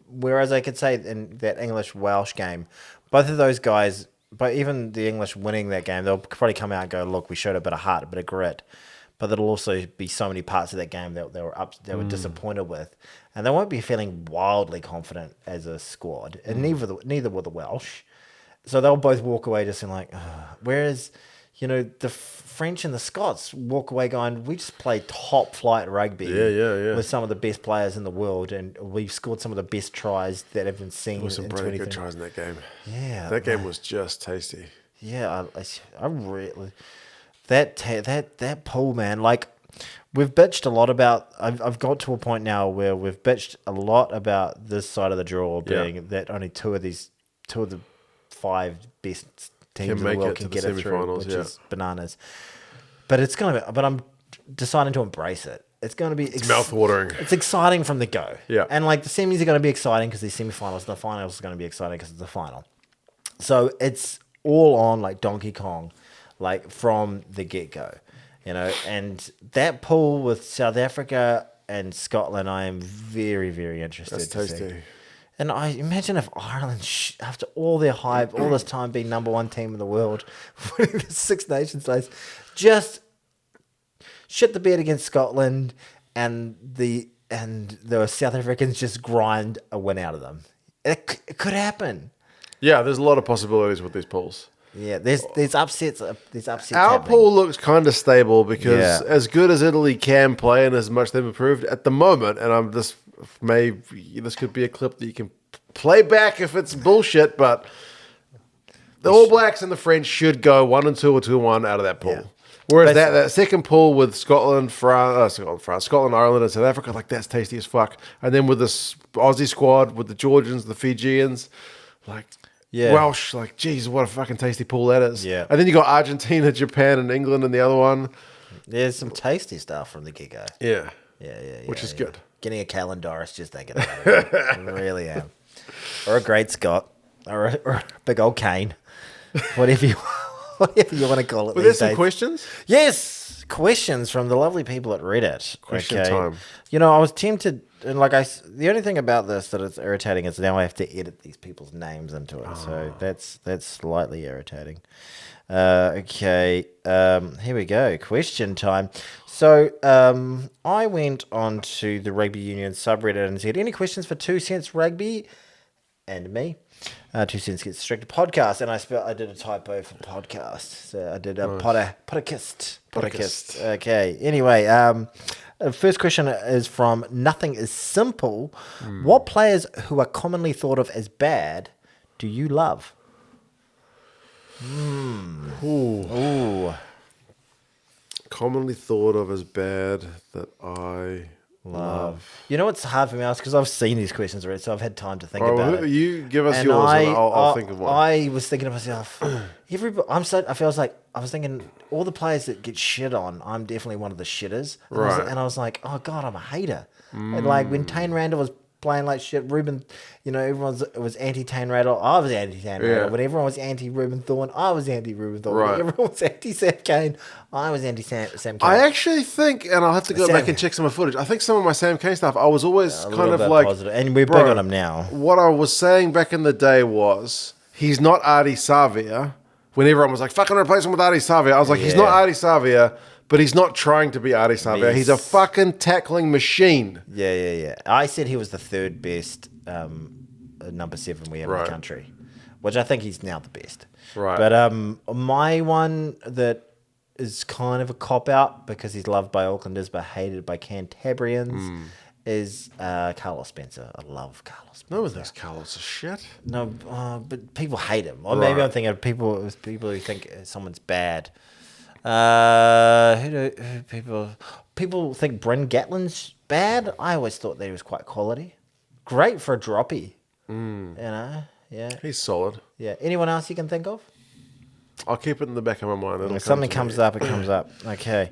whereas I could say in that English-Welsh game, both of those guys, but even the English winning that game, they'll probably come out and go, look, we showed a bit of heart, a bit of grit. But there'll also be so many parts of that game that they were disappointed with. And they won't be feeling wildly confident as a squad. And neither will the Welsh. So they'll both walk away just saying like, ugh. Whereas, the French and the Scots walk away going, we just played top flight rugby with some of the best players in the world, and we've scored some of the best tries that have been seen. There were some in really good tries in that game. Yeah. That game was just tasty. Yeah, I really... That pool, man, like we've bitched a lot about. I've got to a point now where we've bitched a lot about this side of the draw being that only two of the 5 best teams in the world can get it through, which is bananas. But but I'm deciding to embrace it. It's going to be mouth-watering. It's exciting from the go. Yeah, and like the semis are going to be exciting because they're semifinals. The finals are going to be exciting because it's the final. So it's all on like Donkey Kong. Like from the get-go, and that pool with South Africa and Scotland, I am very, very interested to see. And I imagine if Ireland, after all their hype, all this time being number 1 team in the world, winning the Six Nations race, just shit the bed against Scotland, and the South Africans just grind a win out of them. It could happen. Yeah, there's a lot of possibilities with these pools. Yeah, there's upsets. There's upsets. Our happening. pool looks kind of stable because as good as Italy can play and as much they've improved at the moment, and this could be a clip that you can play back if it's bullshit, but the All Blacks and the French should go 1-2 or 2-1 out of that pool. Yeah. Whereas that second pool with Scotland, Ireland, and South Africa, like that's tasty as fuck. And then with this Aussie squad, with the Georgians, the Fijians, like. Yeah. Welsh, like, geez, what a fucking tasty pool that is. Yeah. And then you got Argentina, Japan, and England in the other one. There's some tasty stuff from the get-go. Yeah. Yeah. Which is good. Getting a Calendaris just thinking about it. I really am. Or a great Scott. Or a big old Kane. Whatever you want to call it. Were there some questions? Yes. Questions from the lovely people at Reddit. Question time. I was tempted... And the only thing about this that is irritating is now I have to edit these people's names into it. So that's slightly irritating. Okay, here we go. Question time. So I went on to the Rugby Union subreddit and said, any questions for 2 Cents Rugby and me? 2 Cents Gets Distracted podcast, and I did a typo for podcast. So I did a podcast. Okay. Anyway, first question is from Nothing Is Simple. What players who are commonly thought of as bad do you love? Ooh. Commonly thought of as bad that I love. It's hard for me to ask because I've seen these questions already, so I've had time to think about it. You give us yours, and I'll think of one. I was thinking to myself, I was thinking all the players that get shit on, I'm definitely one of the shitters. And I was like, oh God, I'm a hater. And like when Tane Randall was playing like shit. Ruben, it was anti-Tane Rattle. I was anti-Tane Rattle. When everyone was anti-Ruben Thorne, I was anti-Ruben Thorne. Right. When everyone was anti-Sam Cane, I was anti-Sam Cane. I actually think, and I'll have to go back and check some of the footage, I think some of my Sam Cane stuff, I was always kind of like... positive. And we're big on him now. What I was saying back in the day was, he's not Artie Savia. When everyone was like, fucking replace him with Artie Savia. I was like, he's not Artie Savia, but he's not trying to be Artie Savia. He's a fucking tackling machine. Yeah. I said he was the third best number 7 we have in the country, which I think he's now the best. Right. But my one that is kind of a cop-out because he's loved by Aucklanders but hated by Cantabrians is Carlos Spencer. I love Carlos Spencer. No one thinks Carlos is shit. No, but people hate him. Or maybe I'm thinking of people who think someone's bad. People think Bryn Gatlin's bad. I always thought that he was quite quality. Great for a droppy. Yeah. He's solid. Yeah. Anyone else you can think of? I'll keep it in the back of my mind. If something comes up, it comes up. Okay.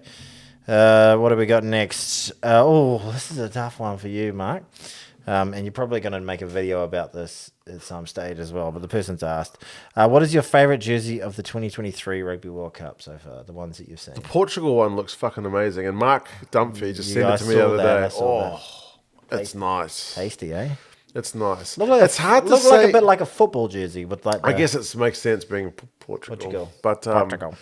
What have we got next? This is a tough one for you, Mark. And you're probably going to make a video about this at some stage as well. But the person's asked, what is your favourite jersey of the 2023 Rugby World Cup so far? The ones that you've seen. The Portugal one looks fucking amazing. And Mark Dumphy just sent it to me the other day. It's nice. Tasty, eh? It's nice. It's hard to say. Like a bit like a football jersey with like. I guess it makes sense being Portugal. But Portugal.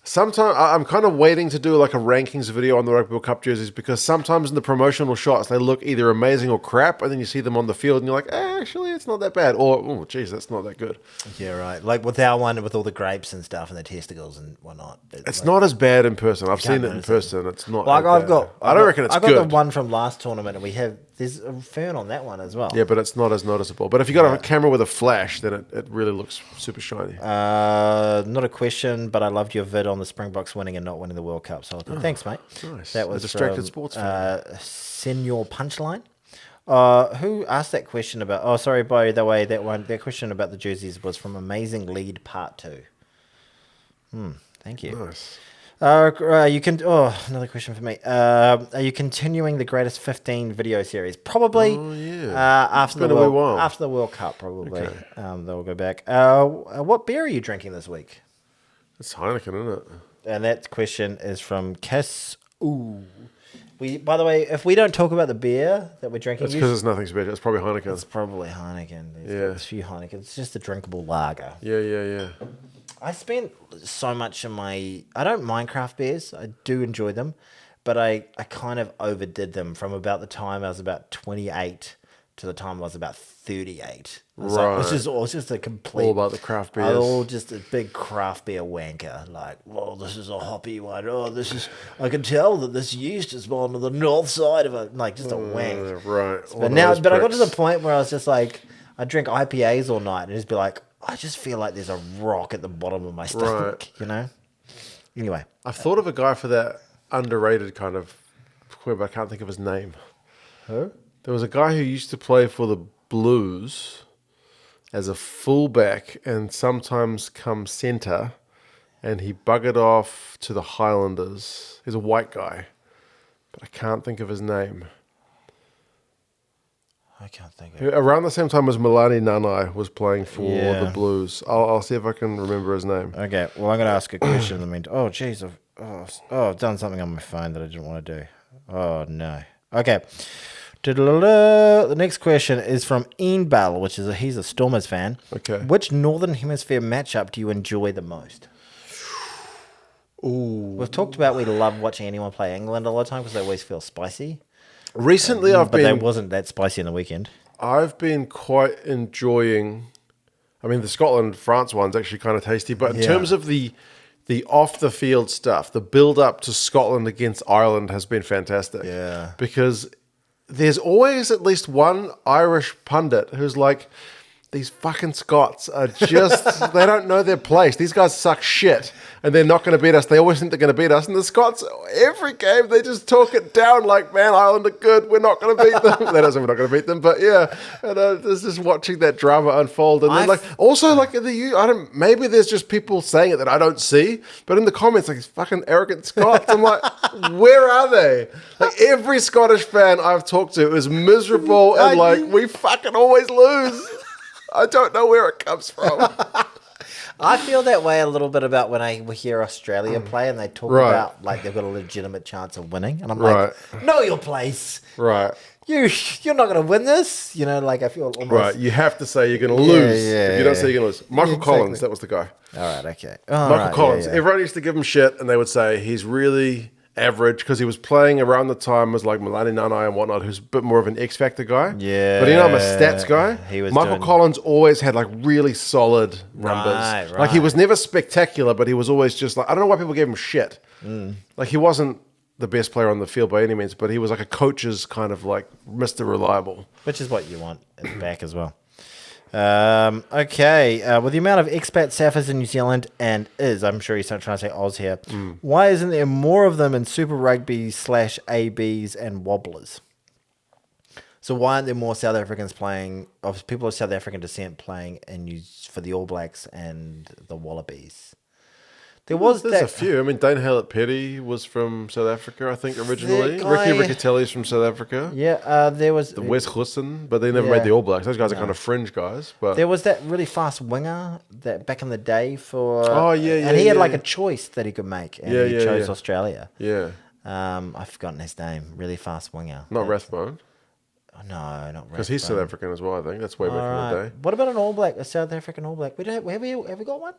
Sometimes I'm kind of waiting to do like a rankings video on the Rugby World Cup jerseys because sometimes in the promotional shots they look either amazing or crap, and then you see them on the field and you're like, actually, it's not that bad, or oh, geez, that's not that good. Yeah, right. Like with our one with all the grapes and stuff and the testicles and whatnot. It's not as bad in person. I've seen it in person. It's not. Like I don't reckon it's good. I got the one from last tournament, and there's a fern on that one as well. Yeah, but it's not as noticeable. But if you got a camera with a flash, then it really looks super shiny. Not a question, but I loved your vid on the Springboks winning and not winning the World Cup. So thanks, mate. Nice. That was a distracted sports fan. Senior Punchline. Who asked that question about? Oh, sorry, by the way, that question about the jerseys was from Amazing Lead Part 2. Thank you. Nice. Another question for me. Are you continuing the Greatest 15 video series? Probably. Oh, yeah. After the World Cup, probably. Okay. They'll go back. What beer are you drinking this week? It's Heineken, isn't it? And that question is from Kiss. Ooh. By the way, if we don't talk about the beer that we're drinking, it's because it's nothing special. It's probably Heineken. It's probably Heineken. There's a few Heineken. It's just a drinkable lager. Yeah. I spent so much in I don't mind craft beers. I do enjoy them, but I kind of overdid them from about the time I was about 28 to the time I was about 38. Right. It was just a complete... All about the craft beers. All just a big craft beer wanker. Like, well, this is a hoppy one. Oh, this is... I can tell that this yeast is on the north side of it. Like, just a wank. Right. But I got to the point where I was just like... I drink IPAs all night and just be like... I just feel like there's a rock at the bottom of my stomach, Anyway. I've thought of a guy for that underrated kind of but I can't think of his name. Who? There was a guy who used to play for the Blues as a fullback and sometimes come centre, and he buggered off to the Highlanders. He's a white guy, but I can't think of his name. I can't think of it. Around the same time as Milani Nanai was playing for the Blues. I'll see if I can remember his name. Okay, well, I'm going to ask a question in the meantime. Oh, jeez. I've done something on my phone that I didn't want to do. Oh, no. Okay. The next question is from Ian Bell, he's a Stormers fan. Okay. Which Northern Hemisphere matchup do you enjoy the most? Ooh. We've talked about we love watching anyone play England all the time because they always feel spicy. Recently, but they wasn't that spicy in the weekend. I've been quite enjoying. I mean, the Scotland-France one's actually kind of tasty, but in terms of the off-the-field stuff, the build-up to Scotland against Ireland has been fantastic. Yeah, because there's always at least one Irish pundit who's like, these fucking Scots are just, they don't know their place. These guys suck shit and they're not going to beat us. They always think they're going to beat us. And the Scots, every game, they just talk it down like, man, Ireland are good. We're not going to beat them. That doesn't mean we're not going to beat them. But yeah, and just watching that drama unfold. And then also maybe there's just people saying it that I don't see. But in the comments, like, these fucking arrogant Scots. I'm like, where are they? Like every Scottish fan I've talked to is miserable and like, we fucking always lose. I don't know where it comes from. I feel that way a little bit about when I hear Australia play and they talk about like they've got a legitimate chance of winning. And I'm like, know your place. Right. You're not going to win this. You know, like I feel almost... Right. You have to say you're going to lose. If you don't say you're going to lose. Michael Collins, that was the guy. All right, okay. Michael Collins. Everyone used to give him shit and they would say he's really... average because he was playing around the time as like Milani Nanai and whatnot, who's a bit more of an X Factor guy. Yeah. But I'm a stats guy. Michael Collins always had like really solid numbers. Right. Like he was never spectacular, but he was always just like, I don't know why people gave him shit. Like he wasn't the best player on the field by any means, but he was like a coach's kind of like Mr. Reliable. Which is what you want back as well. Okay, with the amount of expat Saffers in New Zealand I'm sure he's not trying to say Oz here, why isn't there more of them in Super Rugby / ABs and Wobblers? So why aren't there more South Africans playing, of people of South African descent playing for the All Blacks and the Wallabies? There's a few. I mean, Dane Hallett-Petty was from South Africa, I think, originally. Ricky Riccatelli's from South Africa. Yeah, there was... The Wes Hudson, but they never made the All Blacks. Those guys are kind of fringe guys. But there was that really fast winger that back in the day for... Oh, yeah. And he had like a choice that he could make, and he chose Australia. Yeah. I've forgotten his name. Really fast winger. Not Rathbone. Oh, no, not Rathbone. Because he's South African as well, I think. That's way back in the day. What about an All Black, a South African All Black? Have we got one?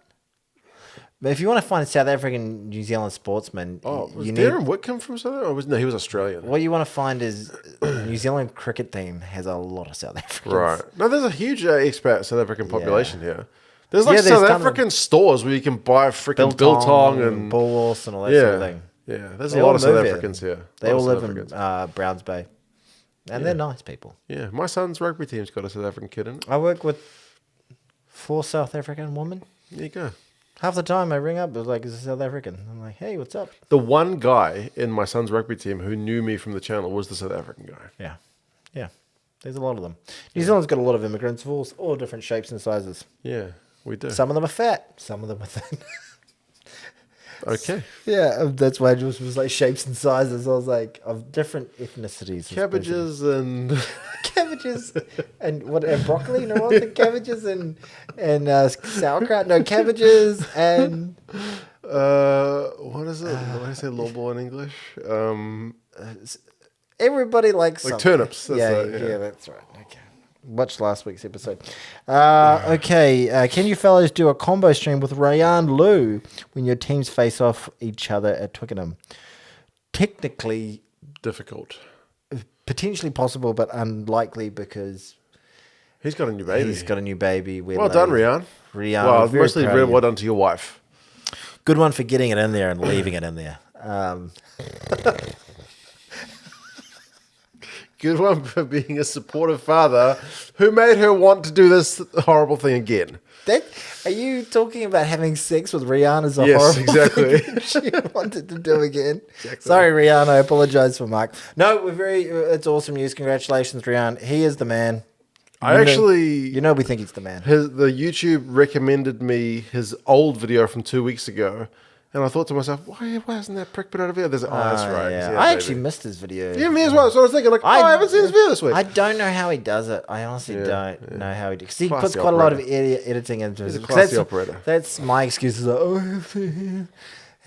But if you want to find a South African New Zealand sportsman, Darren Whitcomb from South Africa? No, he was Australian. What you want to find is New Zealand cricket team has a lot of South Africans. Right. No, there's a huge expat South African population here. There's like South African stores where you can buy freaking biltong and Bulls and all that sort of thing. Yeah, there's a lot of South Africans here. They all live in Browns Bay. And they're nice people. Yeah, my son's rugby team's got a South African kid in it. I work with 4 South African women. There you go. Half the time I ring up, it's like, it's a South African. I'm like, hey, what's up? The one guy in my son's rugby team who knew me from the channel was the South African guy. Yeah. There's a lot of them. New Zealand's got a lot of immigrants of all different shapes and sizes. Yeah, we do. Some of them are fat. Some of them are thin. Okay. Yeah, that's why it was like shapes and sizes. I was like, of different ethnicities. Cabbages and... Cabbages and broccoli? No, I think cabbages and sauerkraut. No, cabbages and... what is it? What do I say lawball in English? Everybody likes like turnips. Yeah, that's right. Okay. Watch last week's episode. Okay. Can you fellows do a combo stream with Ryan Lou when your teams face off each other at Twickenham? Technically... difficult. Potentially possible, but unlikely because... he's got a new baby. He's got a new baby. Well done, Ryan. Well, mostly well done to your wife. Good one for getting it in there and leaving it in there. Good one for being a supportive father who made her want to do this horrible thing again. Are you talking about having sex with Rihanna as a horrible thing she wanted to do again? Exactly. Sorry, Rihanna. I apologize for Mark. No, it's awesome news. Congratulations, Rihanna. He is the man. We think he's the man. The YouTube recommended me his old video from 2 weeks ago. And I thought to myself, why hasn't that prick been out of here? That's right. Yeah. I actually missed his video. Yeah, me as well. So I was thinking, I haven't seen his video this week. I don't know how he does it. I honestly don't know how he does it. Because he puts quite a lot of editing into it. He's a classy operator. That's my excuse. And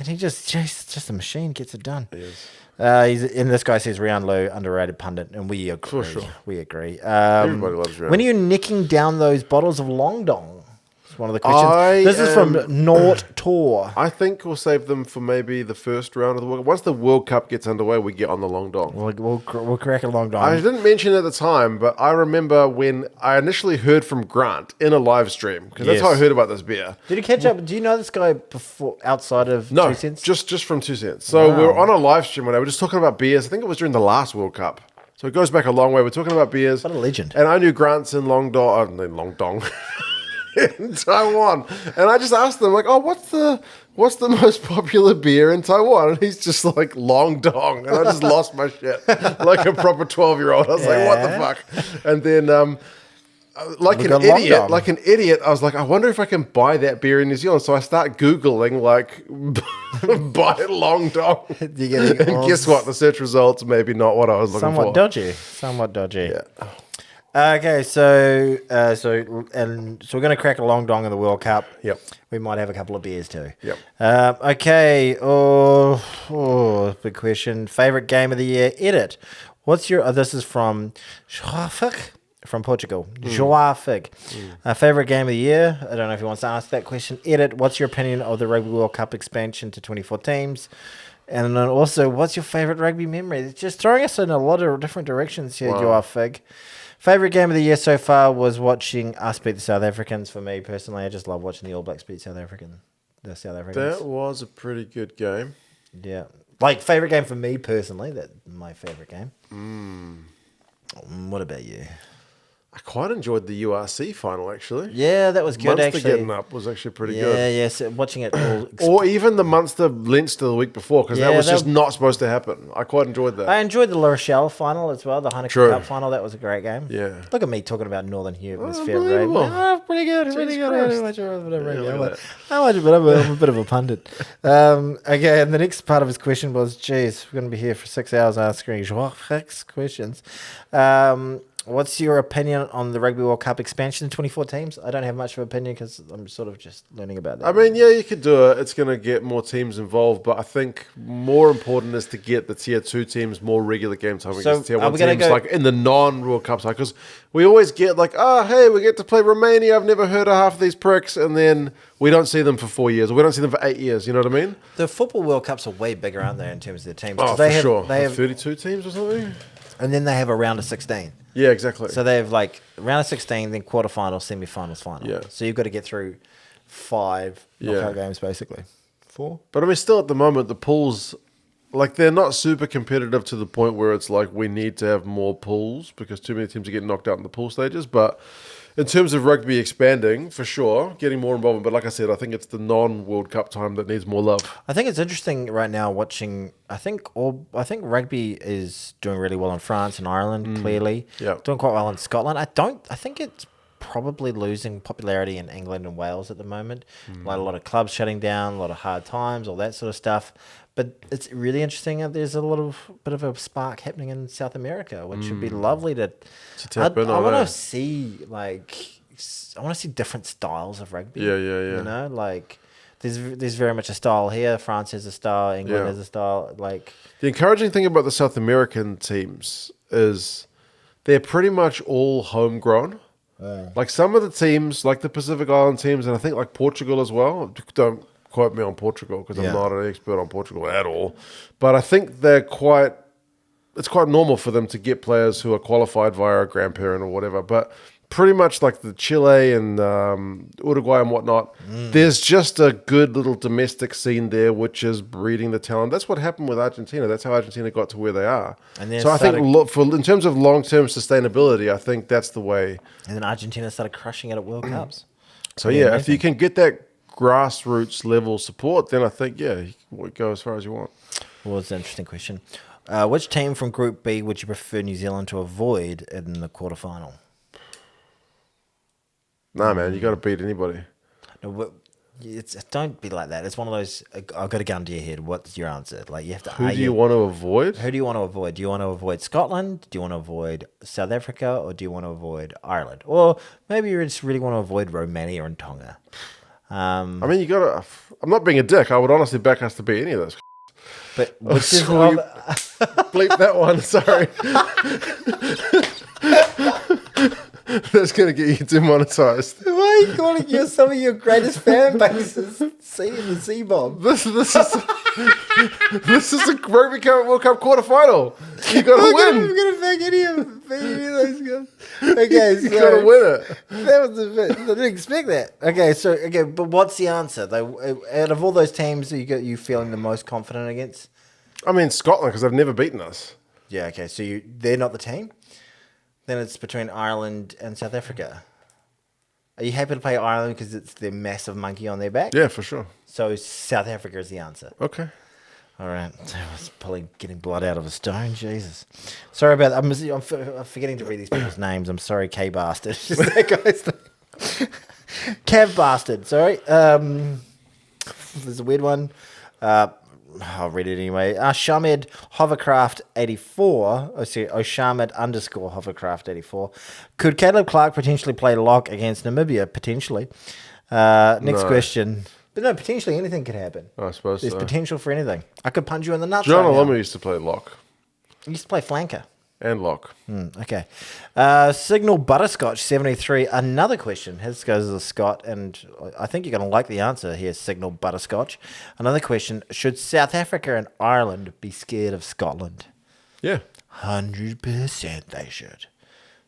he just a machine, gets it done. He is. This guy says Rian Lowe, underrated pundit, and we agree. For sure. We agree. Everybody loves Rian. When are you nicking down those bottles of Long Dong? One of the questions. This is from Nort Tor. I think we'll save them for maybe the first round of the World Cup. Once the World Cup gets underway, we get on the Long Dong. We'll crack a Long Dong. I didn't mention it at the time, but I remember when I initially heard from Grant in a live stream, because that's how I heard about this beer. Did he catch up? Do you know this guy before outside of 2 Cents? just from 2 Cents. So we were on a live stream when they were just talking about beers. I think it was during the last World Cup. So it goes back a long way. We're talking about beers. What a legend. And I knew Grant's in Long Dong in Taiwan. And I just asked them, like, oh, what's the most popular beer in Taiwan? And he's just like, Long Dong. And I just lost my shit. Like a proper 12-year-old. I was like, what the fuck? And then like an idiot, I was like, I wonder if I can buy that beer in New Zealand. So I start Googling, like, buy Long Dong. And guess what? The search results, maybe not what I was looking for. Somewhat dodgy. Yeah. Okay, so we're going to crack a Long Dong in the World Cup. Yep. We might have a couple of beers too. Yep. Okay. Big question. Favorite game of the year? Edit. What's your? This is from from Portugal. Joao Fig. Favorite game of the year? I don't know if he wants to ask that question. Edit. What's your opinion of the Rugby World Cup expansion to 24 teams? And then also, what's your favorite rugby memory? It's just throwing us in a lot of different directions here, Joao Fig. Favorite game of the year so far was watching us beat the South Africans. For me personally, I just love watching the All Blacks beat the South Africans. That was a pretty good game. Yeah. Like, favorite game for me personally, that's my favorite game. What about you? I quite enjoyed the URC final, actually. Yeah, that was good, Munster actually. getting up was actually pretty good. Yeah, so watching it all... Or even the Munster-Leinster the week before, because that was just not supposed to happen. I quite enjoyed that. I enjoyed the La Rochelle final as well, the Heineken Cup final. That was a great game. Yeah. Look at me talking about Northern Hemisphere rugby. Pretty good. I watch it, but I'm a bit of a pundit. Okay, and the next part of his question was, geez, we're going to be here for 6 hours answering Joaquin's questions. What's your opinion on the Rugby World Cup expansion to 24 teams? I don't have much of an opinion because I'm sort of just learning about that. I mean, yeah, you could do it. It's going to get more teams involved, but I think more important is to get the Tier 2 teams more regular game time against Tier 1 teams, like in the non-World Cup side. Because we always get like, hey, we get to play Romania. I've never heard of half of these pricks. And then we don't see them for 4 years, or we don't see them for 8 years. You know what I mean? The Football World Cups are way bigger, aren't they, in terms of the teams? Oh, for sure. They have 32 teams or something? And then they have a round of 16. Yeah, exactly. So they have like round of 16, then quarterfinals, semi-finals, final. Yeah. So you've got to get through 5 knockout games, basically. 4. But I mean, still at the moment, the pools, like, they're not super competitive to the point where it's like we need to have more pools because too many teams are getting knocked out in the pool stages. But in terms of rugby expanding, for sure, getting more involvement. But like I said, I think it's the non-World Cup time that needs more love. I think it's interesting right now watching. I think rugby is doing really well in France and Ireland. Clearly, doing quite well in Scotland. I think it's probably losing popularity in England and Wales at the moment. Like a lot of clubs shutting down, a lot of hard times, all that sort of stuff. But it's really interesting that there's a bit of a spark happening in South America, which would be lovely to tap in on. I want to see different styles of rugby. Yeah. You know, like there's very much a style here. France has a style. England has a style. Like the encouraging thing about the South American teams is they're pretty much all homegrown. Like some of the teams, like the Pacific Island teams, and I think like Portugal as well. Don't quote me on Portugal because I'm not an expert on Portugal at all. But I think it's quite normal for them to get players who are qualified via a grandparent or whatever. But pretty much like the Chile and Uruguay and whatnot, there's just a good little domestic scene there, which is breeding the talent. That's what happened with Argentina. That's how Argentina got to where they are. And so I think in terms of long-term sustainability, I think that's the way. And then Argentina started crushing it at World Cups. So yeah, if you can get that grassroots level support, then I think, you go as far as you want. Well, it's an interesting question. Which team from Group B would you prefer New Zealand to avoid in the quarterfinal? Nah, man, you got to beat anybody. No, don't be like that. It's one of those, I've got a gun to your head. What's your answer? Like you have to. Who do you want to avoid? Who do you want to avoid? Do you want to avoid Scotland? Do you want to avoid South Africa? Or do you want to avoid Ireland? Or maybe you just really want to avoid Romania and Tonga. I mean, you got to. I'm not being a dick. I would honestly back us to beat any of those. But bleep that one. Sorry. That's going to get you demonetized. Why are you calling some of your greatest fan bases the C-bomb? This is a Rugby World Cup quarterfinal. You got to win. I'm going to back any of those guys. Okay, so you got to win it. That was a bit. I didn't expect that. Okay, but what's the answer? Out of all those teams, you feeling the most confident against? I mean Scotland because they've never beaten us. Yeah, okay. So they're not the team? Then it's between Ireland and South Africa. Are you happy to play Ireland because it's the massive monkey on their back? Yeah, for sure. So South Africa is the answer. Okay. All right. I was probably getting blood out of a stone. Jesus. Sorry about that. I'm forgetting to read these people's names. I'm sorry, K Bastard. Just that guy's name. Cav Bastard. Sorry. There's a weird one. I'll read it anyway. Shamed Hovercraft 84. Shamed _ Hovercraft 84. Could Caleb Clark potentially play lock against Namibia? Potentially. Next question. But no, potentially anything could happen. I suppose There's potential for anything. I could punch you in the nuts. John right now. Aloma used to play lock. He used to play flanker. And lock. Okay. Signal Butterscotch 73. Another question. His goes to Scott, and I think you're going to like the answer here, Signal Butterscotch. Another question. Should South Africa and Ireland be scared of Scotland? Yeah. 100% they should.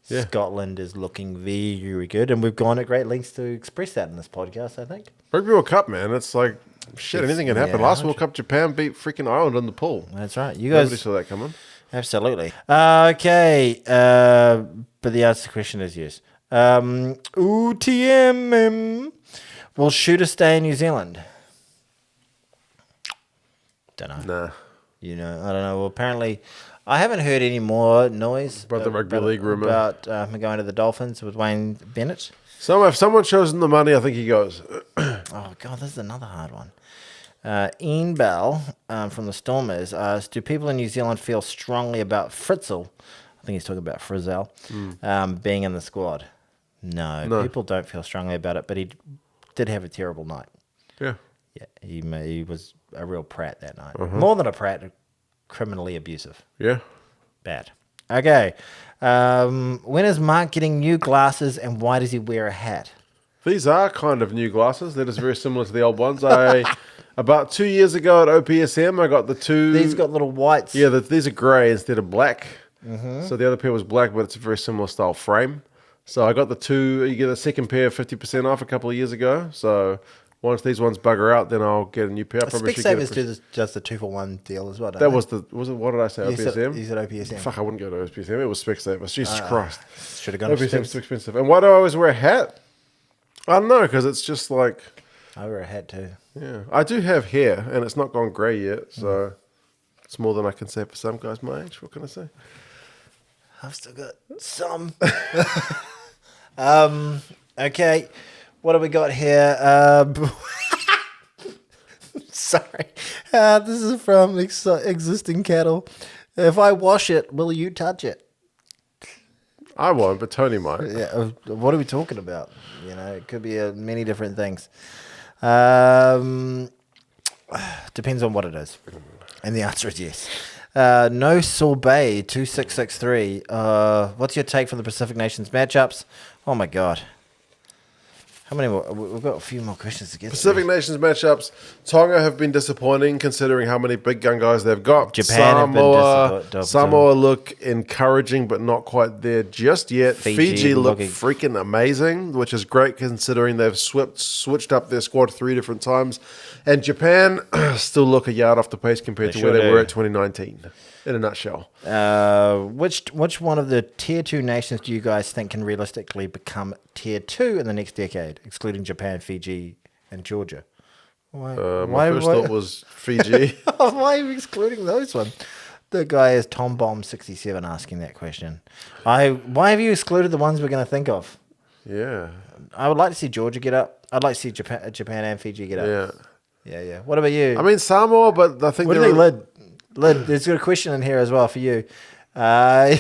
Yeah. Scotland is looking very, very good, and we've gone at great lengths to express that in this podcast, I think. Rugby World Cup, man. It's like, shit, anything can happen. Last World Cup, Japan beat freaking Ireland in the pool. That's right. You guys Nobody saw that coming. Absolutely. Okay. But the answer to the question is yes. UTM will Shooter stay in New Zealand? Don't know. Nah. You know, I don't know. Well, apparently, I haven't heard any more noise About the rugby league rumour. about him going to the Dolphins with Wayne Bennett. So if someone shows him the money, I think he goes. Oh, God, this is another hard one. Ian Bell from the Stormers asks, do people in New Zealand feel strongly about Fritzl? I think he's talking about Frizzell being in the squad. No, people don't feel strongly about it, but he did have a terrible night. Yeah. Yeah, he was a real prat that night. More than a prat, criminally abusive. Yeah. Bad. Okay. When is Mark getting new glasses and why does he wear a hat? These are kind of new glasses. They're just very similar to the old ones. About 2 years ago at OPSM, I got the two. These got little whites. Yeah, these are grey instead of black. So the other pair was black, but it's a very similar style frame. So I got the two. You get a second pair 50% off a couple of years ago. So once these ones bugger out, then I'll get a new pair. Specsavers do just the 2-for-1 deal as well, don't That they? was it? What did I say? OPSM? You said OPSM. Fuck, I wouldn't go to OPSM. It was Specsavers. Jesus Christ. Should have gone to OPSM's too expensive. And why do I always wear a hat? I don't know, because it's just like... I wear a hat too. Yeah. I do have hair, and it's not gone grey yet, so it's more than I can say for some guys my age. What can I say? I've still got some. Okay. What have we got here? Sorry. This is from Existing Cattle. If I wash it, will you touch it? I won't, but Tony might. Yeah. What are we talking about? You know, it could be many different things. Depends on what it is. And the answer is yes. No Sorbet 2663. What's your take from the Pacific Nations matchups? Oh my God. How many more? We've got a few more questions to get Pacific Nations matchups. Tonga have been disappointing considering how many big gun guys they've got. Japan have been disappointing. Samoa look encouraging, but not quite there just yet. Fiji look freaking amazing, which is great considering they've switched up their squad 3 different times. And Japan still look a yard off the pace compared to where they were at 2019. In a nutshell. Which one of the tier 2 nations do you guys think can realistically become tier 2 in the next decade, excluding Japan, Fiji, and Georgia? My first thought was Fiji. Why are you excluding those ones? The guy is TomBomb67 asking that question. Why have you excluded the ones we're going to think of? Yeah. I would like to see Georgia get up. I'd like to see Japan and Fiji get up. Yeah. What about you? I mean, Samoa, but I think what do you think, Lid, there's got a question in here as well for you. The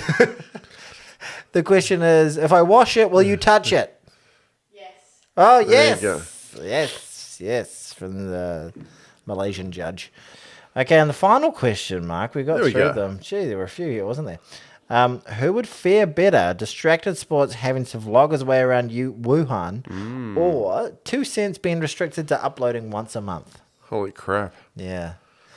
question is, if I wash it, will you touch it? Yes. Oh, yes. There you go. Yes, from the Malaysian judge. Okay, and the final question, Mark, we got There we through go. them. Gee, there were a few here, wasn't there? Who would fare better, Distracted Sports having to vlog his way around Wuhan, or 2 cents being restricted to uploading once a month? Holy crap. Yeah.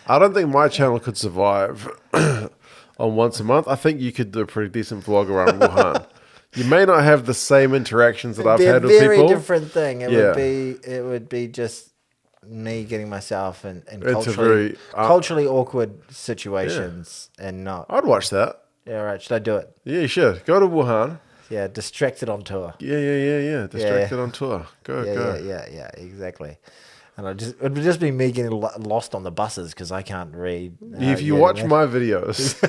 I don't think my channel could survive on once a month. I think you could do a pretty decent vlog around Wuhan. You may not have the same interactions that I've had with people. Very different thing. It would be just me getting myself in It's a very culturally awkward situations and not. I'd watch that. Yeah, right. Should I do it? Yeah, you should. Go to Wuhan. Yeah, distracted on tour. Yeah. Distracted on tour. Go. Yeah, exactly. And it would just be me getting lost on the buses because I can't read. If you watch my videos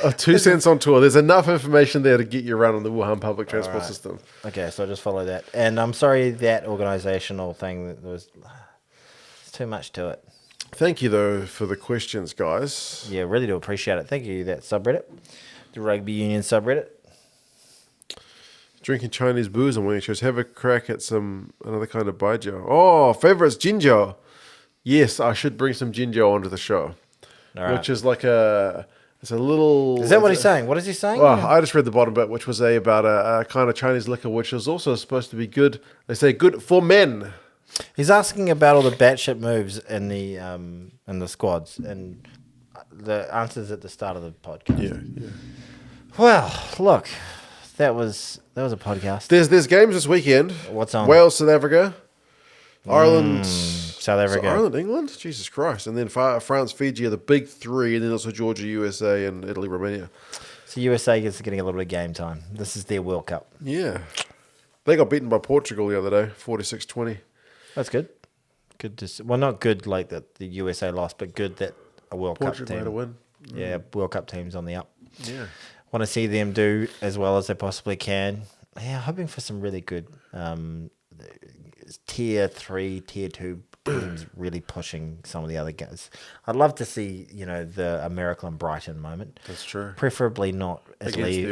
of 2 cents on tour, there's enough information there to get you around on the Wuhan public transport system. Okay, so just follow that. And I'm sorry that organizational thing, there's too much to it. Thank you, though, for the questions, guys. Yeah, really do appreciate it. Thank you, that subreddit, the Rugby Union subreddit. Drinking Chinese booze on winning shows. Have a crack at another kind of baijiu. Oh, favorites, jinjiao. Yes, I should bring some jinjiao onto the show. All right. Which is like it's a little... Is that what he's saying? What is he saying? Well, I just read the bottom bit, which was about a kind of Chinese liquor, which is also supposed to be good. They say good for men. He's asking about all the batshit moves in the squads, and the answers at the start of the podcast. Yeah. Well, look, that was a podcast. There's games this weekend. What's on? Wales, South Africa, Ireland, South Africa, Ireland, England. Jesus Christ! And then France, Fiji are the big three, and then also Georgia, USA, and Italy, Romania. So USA is getting a little bit of game time. This is their World Cup. Yeah, they got beaten by Portugal the other day, 46-20. That's good. Good to see. Well, not good like that the USA lost, but good that a World Cup team. Portugal made a win. Yeah, World Cup team's on the up. Yeah. Want to see them do as well as they possibly can. Yeah, hoping for some really good tier 3, tier 2 teams really pushing some of the other guys. I'd love to see, the Miracle and Brighton moment. That's true. Preferably not Italy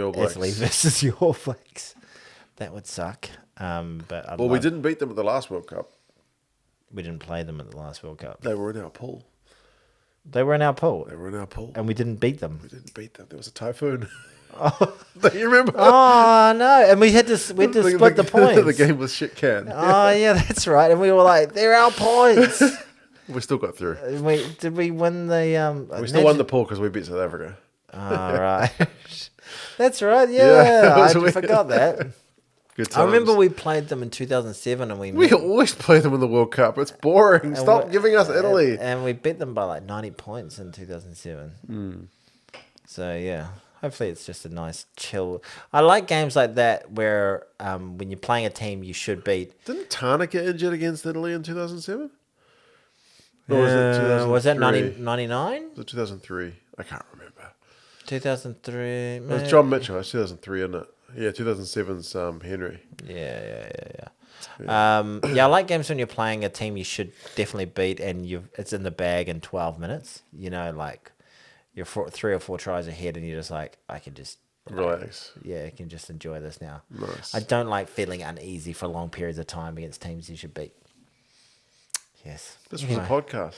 versus the All Blacks. That would suck. But we didn't beat them at the last World Cup. We didn't play them at the last World Cup. They were in our pool. They were in our pool. And we didn't beat them. We didn't beat them. There was a typhoon. Oh. Do you remember? Oh, no. And we had to split the points. The game was shit can. Oh, yeah, that's right. And we were like, they're our points. We still got through. Did we win the... we still won the pool because we beat South Africa. Oh, right. That's right, yeah. I forgot that. Good times. I remember we played them in 2007 and we always play them in the World Cup. It's boring. Stop giving us Italy. And we beat them by like 90 points in 2007. So, yeah. Hopefully it's just a nice chill. I like games like that where when you're playing a team you should beat. Didn't Tana get injured against Italy in 2007? Or was it 2003? Was that 99? Was it 2003? I can't remember. 2003. It was John Mitchell. It's 2003, isn't it? Yeah, 2007's Henry. Yeah. I like games when you're playing a team you should definitely beat and it's in the bag in 12 minutes. Like you're 3 or 4 tries ahead and you're just like, I can just relax. I can just enjoy this now. Nice. I don't like feeling uneasy for long periods of time against teams you should beat. Yes. This was a podcast.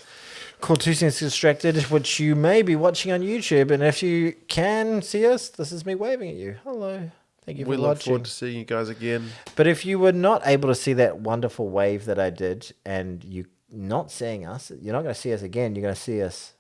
Called 2 Cents Distracted, which you may be watching on YouTube. And if you can see us, this is me waving at you. Hello. Thank you for watching. We look forward to seeing you guys again. But if you were not able to see that wonderful wave that I did and you're not seeing us, you're not going to see us again. You're going to see us.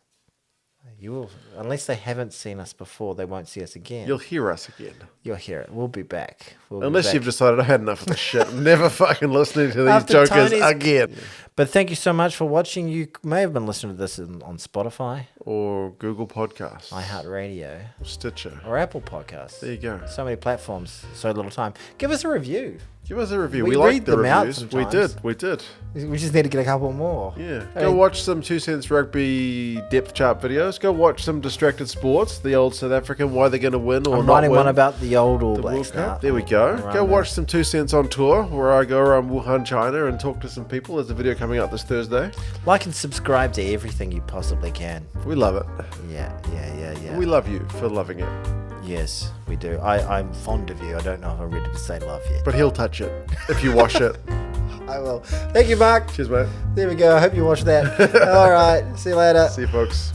You will, unless they haven't seen us before, they won't see us again. You'll hear us again. You'll hear it. We'll be back. Unless you've decided I had enough of this shit. Never fucking listening to these jokers again. But thank you so much for watching. You may have been listening to this on Spotify. Or Google Podcasts. iHeartRadio. Or Stitcher. Or Apple Podcasts. There you go. So many platforms, so little time. Give us a review. Give us a review. We like the them out reviews. sometimes. We did. We just need to get a couple more. Yeah. Go watch some 2 Cents Rugby depth chart videos. Go watch some Distracted Sports, the old South African, why they're going to win or I'm not writing win. one about the old All Blacks World Cup. now. There we go. Go watch some 2 Cents on tour, where I go around Wuhan, China, and talk to some people. There's a video coming out this Thursday. Like and subscribe to everything you possibly can. We love it. Yeah. We love you for loving it. Yes, we do. I'm fond of you. I don't know if I'm ready to say love yet. But he'll touch it if you wash it. I will. Thank you, Mark. Cheers, mate. There we go. I hope you watched that. All right. See you later. See you, folks.